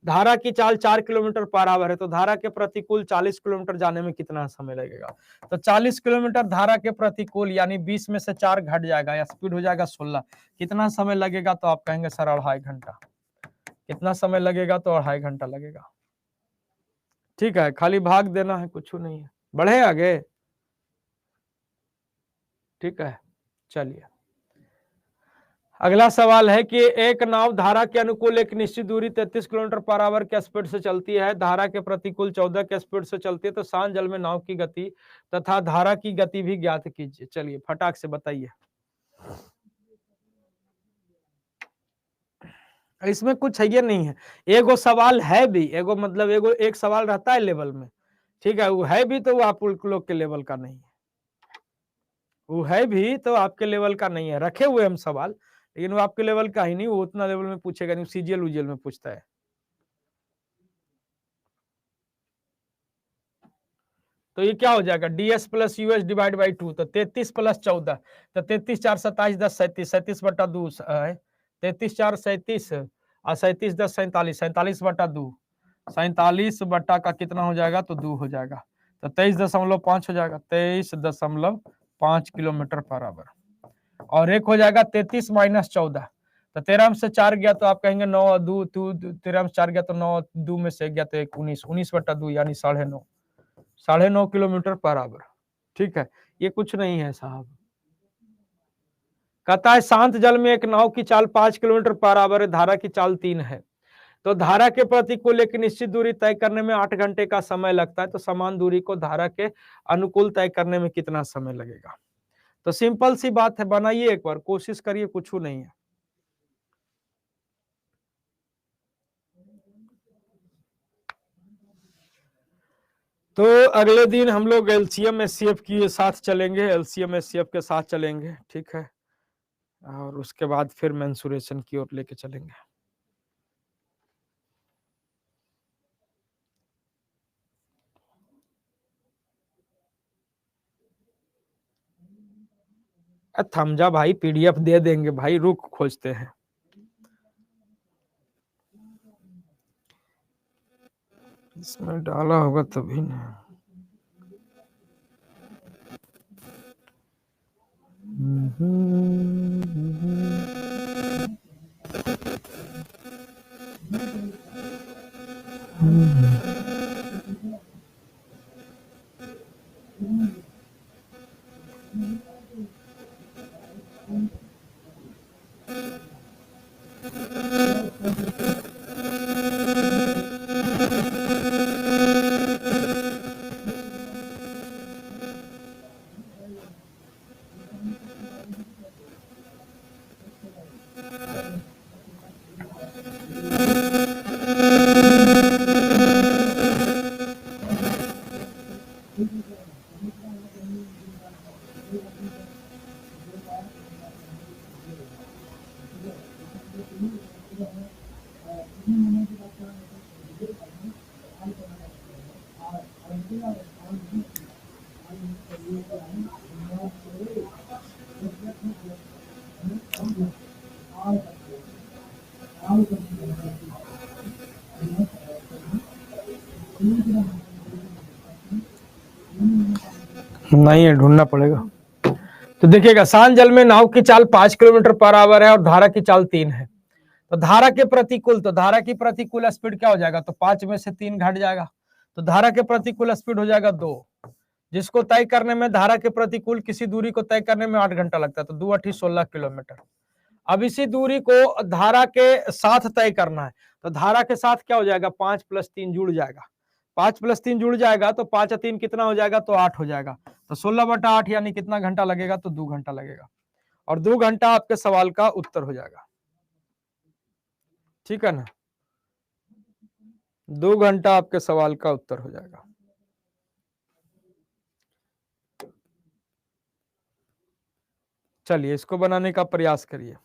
धारा की चाल 4 किलोमीटर पर आवर है, तो धारा के प्रतिकूल 40 किलोमीटर जाने में कितना समय लगेगा, तो 40 किलोमीटर धारा के प्रतिकूल यानी 20 में से 4 घट जाएगा, या स्पीड हो जाएगा 16, कितना समय लगेगा, तो आप कहेंगे सर 2.5 घंटा। कितना समय लगेगा, तो 2.5 घंटा लगेगा, ठीक है, खाली भाग देना है, कुछ नहीं है, बढ़े आगे, ठीक है। चलिए अगला सवाल है कि एक नाव धारा के अनुकूल एक निश्चित दूरी 33 किलोमीटर पर आवर के स्पीड से चलती है, धारा के प्रतिकूल 14 के स्पीड से चलती है, तो शांत जल में नाव की गति तथा धारा की गति भी ज्ञात कीजिए। चलिए फटाक से बताइए। इसमें कुछ है ये नहीं है, एगो सवाल है भी, एगो मतलब एगो एक सवाल रहता है लेवल में, ठीक है, वो है भी तो वो आप लोग के लेवल का नहीं है, वो है भी तो आपके लेवल का नहीं है, रखे हुए हम सवाल, लेकिन वो आपके लेवल का ही नहीं, वो उतना लेवल में पूछेगा नहीं, सीजीएल उजीएल में पूछता है। तो ये क्या हो जाएगा, ds plus US divide by 2, तो 33 प्लस 14, तो 33 4 27 10 37, 37 बटा 2 33 4 37 और 37 10 47, 47 बटा 2, 47 बटा का कितना हो जाएगा, तो 2 हो जाएगा, तो 23.5 हो जाएगा, 23.5 किलोमीटर पर आवर। और एक हो जाएगा 33 माइनस 14, तो 13 में से 4 गया तो आप कहेंगे 9 2 13 में 4 गया तो 9 2 में से गया तो 1 19, 19 बटा 2 यानी 9.5, 9.5 किलोमीटर पर आवर, ठीक है, ये कुछ नहीं है साहब। कहता है शांत जल में एक नाव की चाल 5 किलोमीटर पर आवर है, धारा की चाल 3 है, तो धारा के प्रतिकूल एक निश्चित दूरी तय करने में 8 घंटे का समय लगता है, तो समान दूरी को धारा के अनुकूल तय करने में कितना समय लगेगा, तो सिंपल सी बात है, बनाइए एक बार, कोशिश करिए, कुछ नहीं है। तो अगले दिन हम लोग एलसीएम एचसीएफ के साथ चलेंगे, एलसीएम एचसीएफ के साथ चलेंगे, ठीक है, और उसके बाद फिर मेंसुरेशन की ओर लेके चलेंगे। थम जा भाई, पीडीएफ दे देंगे भाई, रुक खोजते हैं। इसमें डाला होगा तभी ना। नहीं है, ढूंढना पड़ेगा। तो देखिएगा, शांत जल में नाव की चाल 5 किलोमीटर पर आवर है और धारा की चाल 3 है। तो धारा के प्रतिकूल, तो धारा की प्रतिकूल स्पीड क्या हो जाएगा, तो 5 में से 3 घट जाएगा, तो धारा के प्रतिकूल स्पीड हो जाएगा 2, जिसको तय करने में धारा के प्रतिकूल किसी दूरी को तय करने में 8 घंटा लगता है, तो 2 8 16 किलोमीटर। अब इसी दूरी को धारा के साथ तय करना है, तो धारा के साथ क्या हो जाएगा, 5 + 3 जुड़ जाएगा, 5 + 3 जुड़ जाएगा, तो 5 और 3 कितना हो जाएगा, तो 8 हो जाएगा। तो 16/8 यानी कितना घंटा लगेगा, तो 2 घंटा लगेगा, और 2 घंटा आपके सवाल का उत्तर हो जाएगा। ठीक है ना, 2 घंटा आपके सवाल का उत्तर हो जाएगा। चलिए इसको बनाने का प्रयास करिए।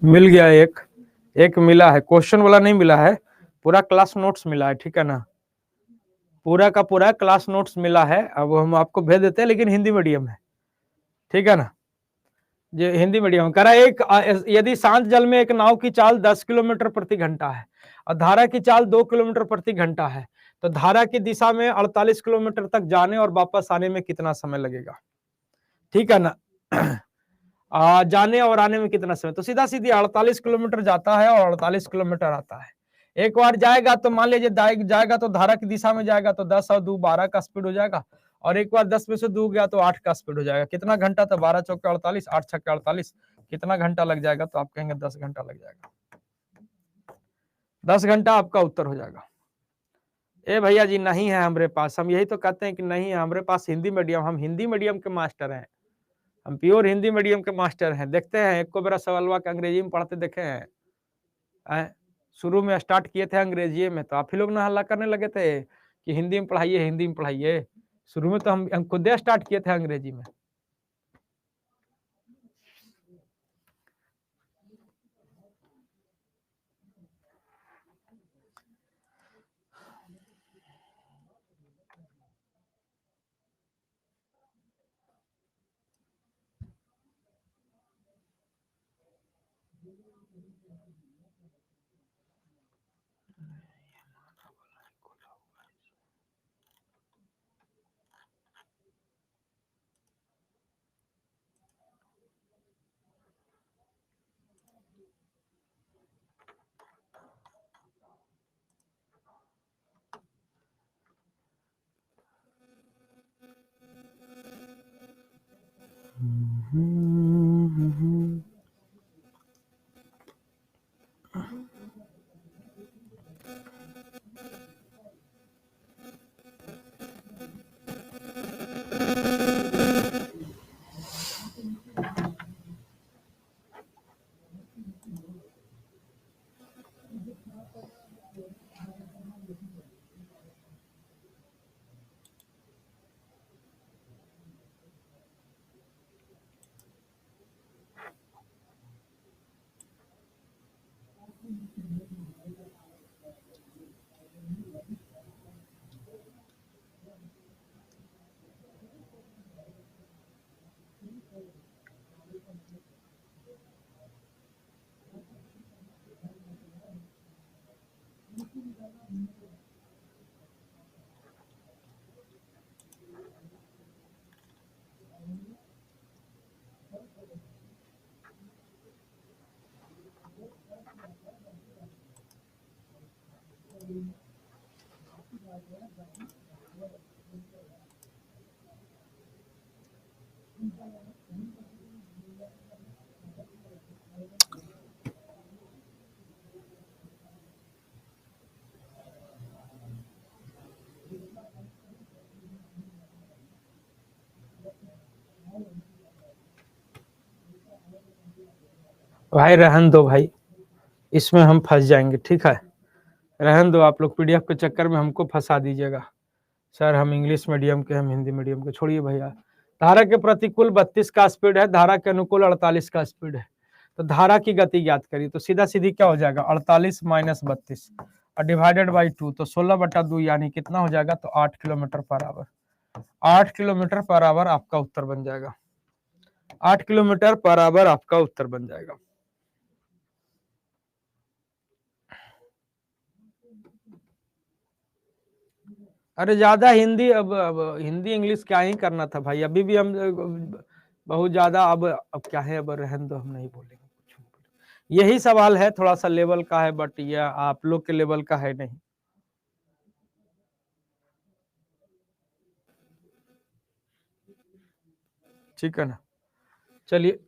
मिल गया, एक मिला है, क्वेश्चन वाला नहीं मिला है, पूरा क्लास नोट्स मिला है। ठीक है ना, पूरा का पूरा क्लास नोट्स मिला है। अब हम आपको भेज देते हैं, लेकिन हिंदी मीडियम है। ठीक है ना, ये हिंदी मीडियम करा। यदि शांत जल में एक नाव की चाल 10 किलोमीटर प्रति घंटा है और धारा की चाल 2 किलोमीटर प्रति घंटा है, तो धारा की दिशा में 48 किलोमीटर तक जाने और वापस आने में कितना समय लगेगा। ठीक है ना, जाने और आने में कितना समय, तो सीधा सीधी 48 किलोमीटर जाता है और 48 किलोमीटर आता है। एक बार जाएगा तो मान लीजिए जाएगा तो धारा की दिशा में जाएगा तो 10 और 2 12 का स्पीड हो जाएगा, और एक बार 10 में से 2 गया तो 8 का स्पीड हो जाएगा। कितना घंटा, तो 12 चौके 48, 8 छक्के 48, कितना घंटा लग जाएगा, तो आप कहेंगे 10 घंटा लग जाएगा। 10 घंटा आपका उत्तर हो जाएगा। ए भैया जी नहीं है हमारे पास, हम यही तो कहते हैं कि नहीं है हमारे पास हिंदी मीडियम, हम हिंदी मीडियम के मास्टर हैं, हम प्योर हिंदी मीडियम के मास्टर हैं। देखते हैं एक को मेरा सवालवा के अंग्रेजी में पढ़ते देखे हैं। शुरू में स्टार्ट किए थे अंग्रेजी में तो आप ही लोग ना हल्ला करने लगे थे कि हिंदी में पढ़ाइए, हिंदी में पढ़ाइए। शुरू में तो हम खुद स्टार्ट किए थे अंग्रेजी में। भाई रहन दो भाई, इसमें हम फंस जाएंगे, ठीक है, रहन दो। आप लोग पीडीएफ के चक्कर में हमको फंसा दीजिएगा। सर हम इंग्लिश मीडियम के, हम हिंदी मीडियम के, छोड़िए भैया। धारा के प्रतिकूल 32 का स्पीड है, धारा के अनुकूल 48 का स्पीड है, तो धारा की गति ज्ञात करिए। तो सीधा सीधी क्या हो जाएगा, 48 माइनस 32 और डिवाइडेड बाई 2, तो 16/2 यानी कितना हो जाएगा, तो 8 kilometre per hour. 8 kilometre per hour आपका उत्तर बन जाएगा। 8 किलोमीटर पर आवर आपका उत्तर बन जाएगा। अरे ज्यादा हिंदी, अब हिंदी इंग्लिश क्या ही करना था भाई, अभी भी हम बहुत ज्यादा, अब क्या है, अब रहन दो, हम नहीं बोलेंगे कुछ। यही सवाल है, थोड़ा सा लेवल का है, बट ये आप लोग के लेवल का है नहीं, ठीक है ना। चलिए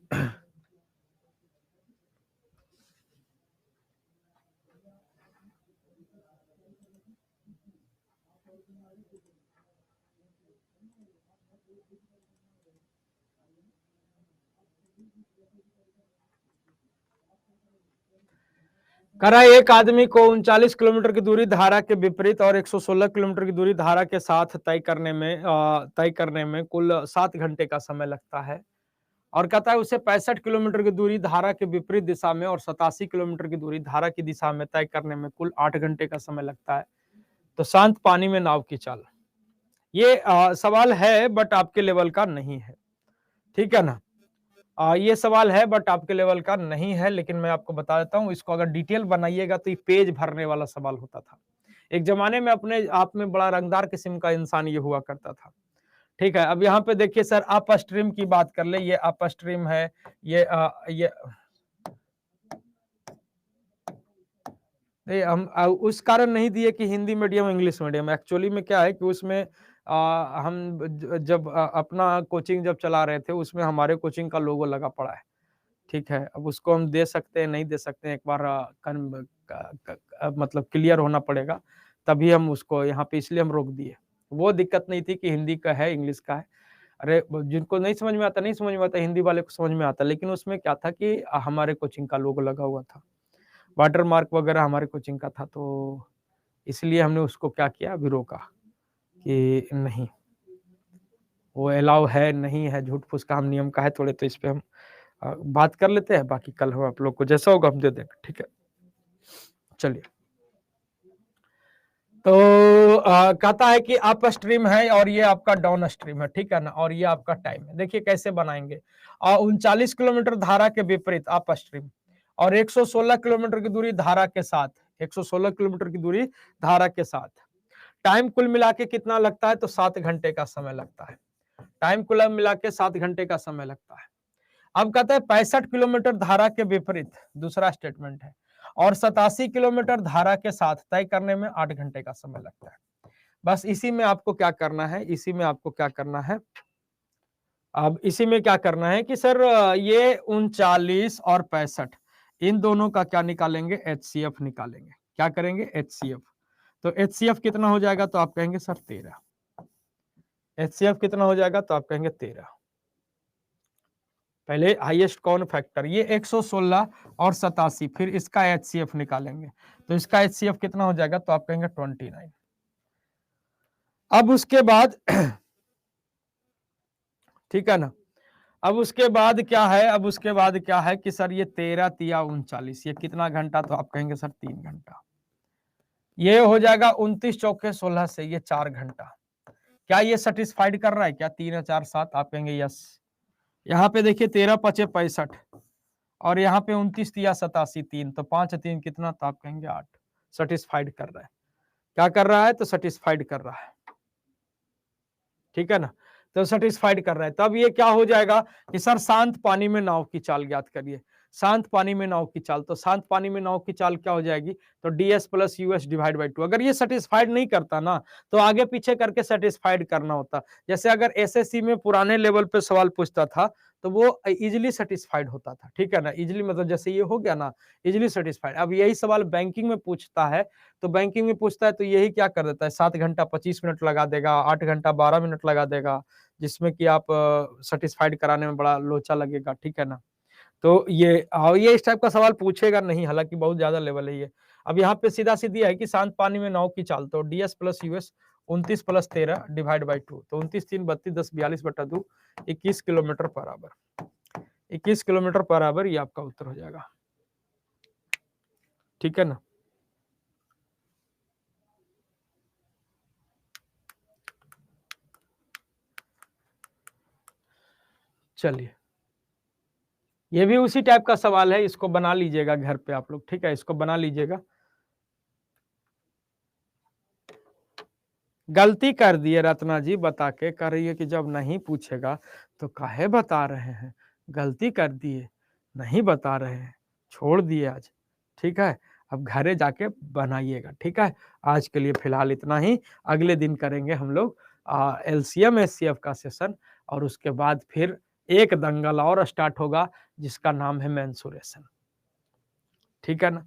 करा, एक आदमी को 39 किलोमीटर की दूरी धारा के विपरीत और 116 किलोमीटर की दूरी धारा के साथ तय करने में कुल 7 घंटे का समय लगता है, और कहता है उसे 65 किलोमीटर की दूरी धारा के विपरीत दिशा में और 87 किलोमीटर की दूरी धारा की दिशा में तय करने में कुल 8 घंटे का समय लगता है। तो शांत पानी में नाव की चाल, ये सवाल है बट आपके लेवल का नहीं है, ठीक है ना। ये सवाल है बट आपके लेवल का नहीं है, लेकिन मैं आपको बता देता हूँ, इसको अगर डिटेल बनाइएगा तो ये पेज भरने वाला सवाल होता था। एक जमाने में अपने आप में बड़ा रंगदार किस्म का इंसान ये हुआ करता था, ठीक है। अब यहाँ पे देखिए सर, अप स्ट्रीम की बात कर ले, ये अप स्ट्रीम है, ये हम उस कारण नहीं दिए कि Hindi medium English medium. Actually में क्या है कि उसमें हम जब अपना कोचिंग जब चला रहे थे, उसमें हमारे कोचिंग का लोगो लगा पड़ा है। ठीक है, अब उसको हम दे सकते हैं, नहीं दे सकते हैं, एक बार मतलब क्लियर होना पड़ेगा, तभी हम उसको यहाँ पे, इसलिए हम रोक दिए। वो दिक्कत नहीं थी कि हिंदी का है, इंग्लिश का है। अरे जिनको नहीं समझ में आता, नहीं समझ में आता, हिंदी वाले को समझ में आता, लेकिन उसमें क्या था कि हमारे कोचिंग का लोगो लगा हुआ था, वाटर मार्क वगैरह हमारे कोचिंग का था, तो इसलिए हमने उसको क्या किया, अभी रोका कि नहीं, वो अलाउ है नहीं है, झूठ फूस का हम नियम का है थोड़े, तो इस पे हम बात कर लेते हैं, बाकी कल हम आप लोग को जैसा होगा हम दे देंगे। ठीक है, चलिए। तो कहता है कि अप स्ट्रीम है और ये आपका डाउन स्ट्रीम है, ठीक है ना, और ये आपका टाइम है। देखिए कैसे बनाएंगे, 39 किलोमीटर धारा के विपरीत अप स्ट्रीम, और 116 किलोमीटर की दूरी धारा के साथ, 116 किलोमीटर की दूरी धारा के साथ। टाइम कुल मिला के कितना लगता है, तो 7 घंटे का समय लगता है। टाइम कुल मिला के 7 घंटे का समय लगता है। अब कहते हैं 65 किलोमीटर धारा के विपरीत, दूसरा स्टेटमेंट है, और 87 किलोमीटर धारा के साथ तय करने में 8 घंटे का समय लगता है। बस इसी में आपको क्या करना है, इसी में आपको क्या करना है, अब इसी में क्या करना है कि सर ये 39 और 65, इन दोनों का क्या निकालेंगे, HCF निकालेंगे। क्या करेंगे, HCF। तो HCF कितना हो जाएगा, तो आप कहेंगे सर 13। HCF कितना हो जाएगा, तो आप कहेंगे 13। पहले हाईएस्ट कौन फैक्टर, ये 116 और 87, फिर इसका HCF निकालेंगे, तो इसका HCF कितना हो जाएगा, तो आप कहेंगे 29। अब उसके बाद ठीक है ना, अब उसके बाद क्या है, अब उसके बाद क्या है कि सर ये 13 तिया 39, ये कितना घंटा, तो आप कहेंगे सर 3 घंटा। ये हो जाएगा 29 चौके 16 से, ये 4 घंटा। क्या ये सेटिस्फाइड कर रहा है क्या, 3 4 7, आप कहेंगे यस। यहाँ पे देखिए 13 पचे 65, और यहाँ पे 29 तिया 87, 3, तो 5 3 कितना, तो आप कहेंगे 8। सेटिस्फाइड कर रहा है, क्या कर रहा है, तो सेटिस्फाइड कर रहा है। ठीक है ना, तो सेटिस्फाइड कर रहा है। तब ये क्या हो जाएगा कि सर शांत पानी में नाव की चाल ज्ञात करिए। शांत पानी में नाव की चाल, तो शांत पानी में नाव की चाल क्या हो जाएगी, तो ds plus US divide by 2। अगर ये सेटिस्फाइड नहीं करता ना, तो आगे पीछे करके सेटिस्फाइड करना होता। जैसे अगर एसएससी में पुराने लेवल पे सवाल पूछता था, तो वो इजिली सेटिस्फाइड होता था। ठीक है ना, इजिली मतलब जैसे ये हो गया ना, इजिली सेटिस्फाइड। अब यही सवाल बैंकिंग में पूछता है, तो बैंकिंग में पूछता है तो यही क्या कर देता है, 7 घंटा 25 मिनट लगा देगा, 8 घंटा 12 मिनट लगा देगा, जिसमें कि आप सेटिस्फाइड कराने में बड़ा लोचा लगेगा। ठीक है ना, तो ये इस टाइप का सवाल पूछेगा नहीं, हालांकि बहुत ज्यादा लेवल है ये। अब यहाँ पे सीधा सीधी है कि शांत पानी में नाव की चाल, तो ds plus US 29 plus 13 divide by 2, तो 29 3 32 10 42 बटा 2, 21 kilometre per hour. 21 kilometre per hour, ये आपका उत्तर हो जाएगा। ठीक है ना, चलिए। ये भी उसी टाइप का सवाल है, इसको बना लीजिएगा घर पे आप लोग। ठीक है, इसको बना लीजिएगा। गलती कर दिए रत्ना जी, बता के कह रही है कि जब नहीं पूछेगा तो काहे बता रहे हैं, गलती कर दिए, नहीं बता रहे हैं, छोड़ दिए आज। ठीक है, अब घरे जाके बनाइएगा। ठीक है, आज के लिए फिलहाल इतना ही। अगले दिन करेंगे हम लोग LCM SCF का सेशन, और उसके बाद फिर एक दंगल और स्टार्ट होगा जिसका नाम है मेंसुरेशन। ठीक है ना,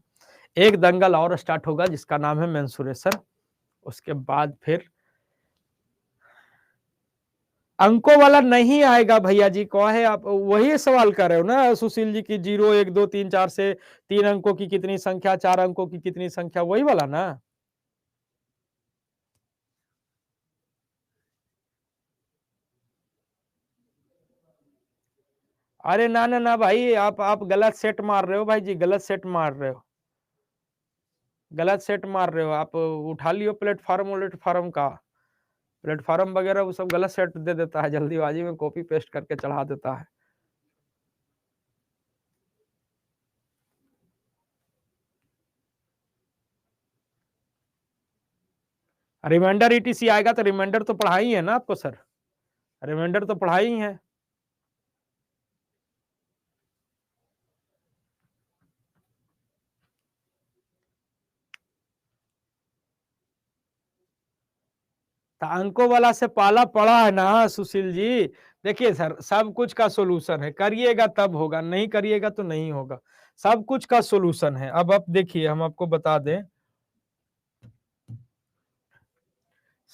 एक दंगल और स्टार्ट होगा जिसका नाम है मेंसुरेशन। उसके बाद फिर अंकों वाला नहीं आएगा भैया जी, कौन है आप, वही सवाल कर रहे हो ना सुशील जी की, 0 1 2 3 4 से 3 अंकों की कितनी संख्या, 4 अंकों की कितनी संख्या, वही वाला ना। अरे ना ना ना भाई, आप गलत सेट मार रहे हो भाई जी, गलत सेट मार रहे हो, गलत सेट मार रहे हो आप। उठा लियो प्लेटफॉर्म प्लेटफॉर्म का, प्लेटफॉर्म वगैरह वो सब गलत सेट दे देता है, जल्दीबाजी में कॉपी पेस्ट करके चढ़ा देता है। रिमाइंडर ETC आएगा तो रिमाइंडर तो पढ़ाई है ना आपको सर। रिमाइंडर तो पढ़ा ही है। तो अंकों वाला से पाला पड़ा है ना सुशील जी। देखिए सर, सब कुछ का सोल्यूशन है, करिएगा तब होगा, नहीं करिएगा तो नहीं होगा। सब कुछ का सोल्यूशन है। अब आप देखिए, हम आपको बता दें,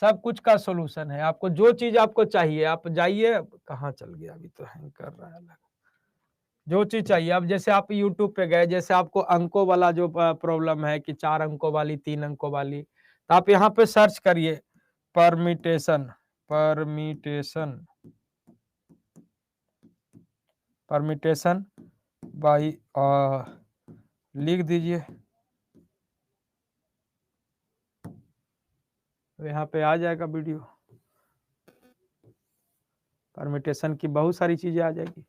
सब कुछ का सोल्यूशन है। आपको जो चीज आपको चाहिए, आप जाइए। कहाँ चल गया, अभी तो हैंग कर रहा है। जो चीज चाहिए, अब जैसे आप यूट्यूब पे गए, जैसे आपको अंकों वाला जो प्रॉब्लम है कि 4 अंकों वाली, 3 अंकों वाली, तो आप यहाँ पे सर्च करिए परमिटेशन। परमिटेशन, परमिटेशन बाई, लिख दीजिए, तो यहाँ पे आ जाएगा वीडियो। परमिटेशन की बहुत सारी चीजें आ जाएगी।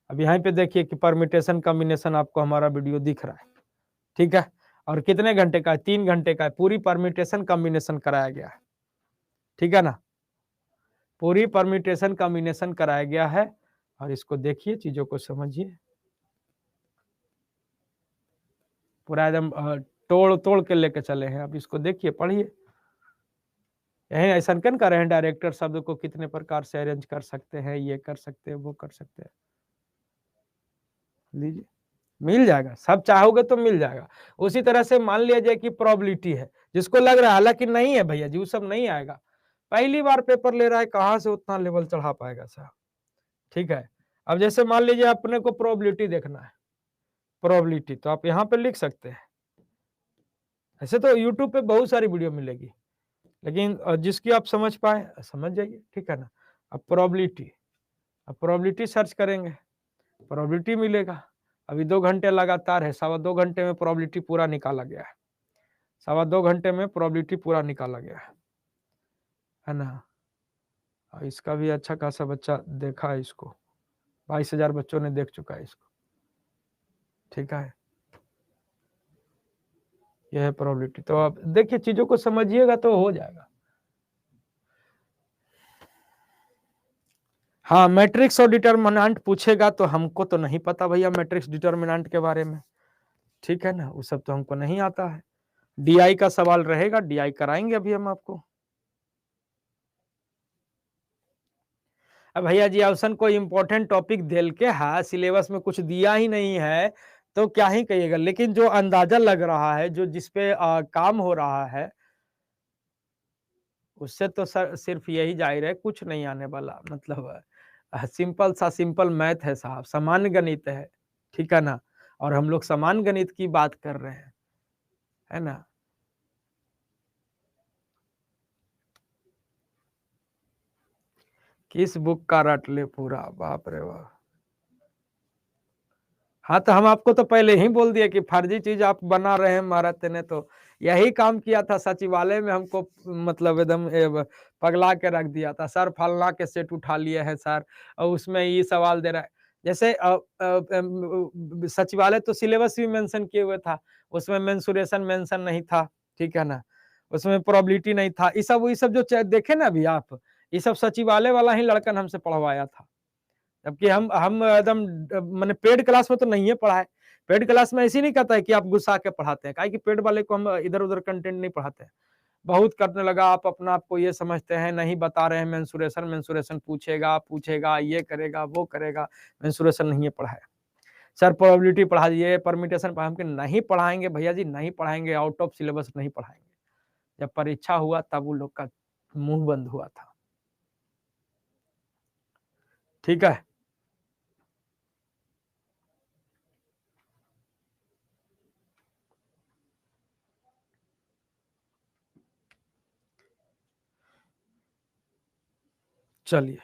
अब यहाँ पे देखिए कि परमिटेशन कॉम्बिनेशन आपको हमारा वीडियो दिख रहा है, ठीक है। और कितने घंटे का है? 3 घंटे का है। पूरी परमिटेशन कॉम्बिनेशन कराया गया है, ठीक है ना। पूरी परमिटेशन कॉम्बिनेशन कराया गया है। और इसको देखिए, चीजों को समझिए, पूरा एकदम तोड़ तोड़ के लेके चले हैं। अब इसको देखिए, पढ़िए। यही ऐसा कर रहे हैं, डायरेक्टर शब्द को कितने प्रकार से अरेंज कर सकते हैं, ये कर सकते हैं, वो कर सकते हैं। लीजिए, मिल जाएगा, सब चाहोगे तो मिल जाएगा। उसी तरह से मान लिया जाए कि प्रोबेबिलिटी है, जिसको लग रहा है, हालांकि नहीं है भैया जी, वो सब नहीं आएगा। पहली बार पेपर ले रहा है, कहाँ से उतना लेवल चढ़ा पाएगा साहब, ठीक है। अब जैसे मान लीजिए अपने को प्रोबेबिलिटी देखना है, प्रोबेबिलिटी तो आप यहाँ पे लिख सकते हैं। ऐसे तो यूट्यूब पे बहुत सारी वीडियो मिलेगी, लेकिन जिसकी आप समझ पाए समझ जाइए, ठीक है ना। अब प्रोबेबिलिटी, अब प्रोबेबिलिटी सर्च करेंगे, प्रोबेबिलिटी मिलेगा। अभी 2 घंटे लगातार है, 2.25 घंटे में प्रोबेबिलिटी पूरा निकाला गया है। 2.25 घंटे में प्रोबेबिलिटी पूरा निकाला गया है ना। और इसका भी अच्छा खासा बच्चा देखा है इसको, 22,000 बच्चों ने देख चुका है इसको, ठीक है। यह है प्रोबेबिलिटी। तो आप देखिए, चीजों को समझिएगा तो हो जाएगा। हाँ, मैट्रिक्स और डिटर्मिनेंट पूछेगा तो हमको तो नहीं पता भैया मैट्रिक्स डिटर्मिनेंट के बारे में, ठीक है ना। वो सब तो हमको नहीं आता है। डीआई का सवाल रहेगा, डीआई कराएंगे अभी हम आपको। अब भैया जी, ऑप्शन कोई इंपॉर्टेंट टॉपिक देल के है, सिलेबस में कुछ दिया ही नहीं है, तो क्या ही कहिएगा। लेकिन जो अंदाजा लग रहा है, जो जिसपे काम हो रहा है, उससे तो सर सिर्फ यही जाहिर है, कुछ नहीं आने वाला। मतलब सिंपल सा सिंपल मैथ है साहब, सामान्य गणित है, ठीक है ना। और हम लोग सामान्य गणित की बात कर रहे हैं, है ना। किस बुक का रट ले पूरा, बाप रे बाप। हाँ, तो हम आपको तो पहले ही बोल दिए कि फर्जी चीज आप बना रहे हैं। महाराज ने तो यही काम किया था सचिवालय में, हमको मतलब एकदम पगला के रख दिया था। सर फलना के सेट उठा लिए हैं सर, और उसमें ये सवाल दे रहा है। जैसे सचिवालय तो सिलेबस भी मेंशन किए हुए था, उसमें मेंसुरेशन मेंशन नहीं था, ठीक है ना। उसमें प्रोबेबिलिटी नहीं था। ये सब जो देखे ना अभी आप, ये सब सचिवालय वाला ही लड़कन हमसे पढ़वाया था। जबकि हम एकदम मैंने पेड क्लास में तो नहीं है पढ़ाए। पेड क्लास में ऐसे नहीं कहता है कि आप गुस्सा के पढ़ाते हैं, काहे कि पेड वाले को हम इधर उधर कंटेंट नहीं पढ़ाते हैं। बहुत करने लगा, आप अपना आपको ये समझते हैं, नहीं बता रहे हैं मेंसुरेशन, मेंसुरेशन पूछेगा पूछेगा, ये करेगा वो करेगा, मेंसुरेशन नहीं है पढ़ाए। सर प्रोबेबिलिटी पढ़ा दिए, परमिटेशन हम के नहीं पढ़ाएंगे भैया जी, नहीं पढ़ाएंगे, आउट ऑफ सिलेबस नहीं पढ़ाएंगे। जब परीक्षा हुआ तब वो लोग का मुंह बंद हुआ था, ठीक है। चलिए,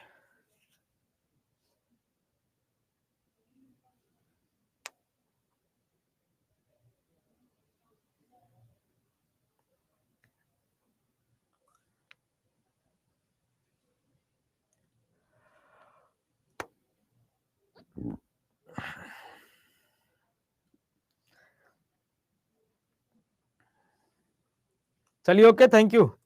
चलिए, ओके, थैंक यू।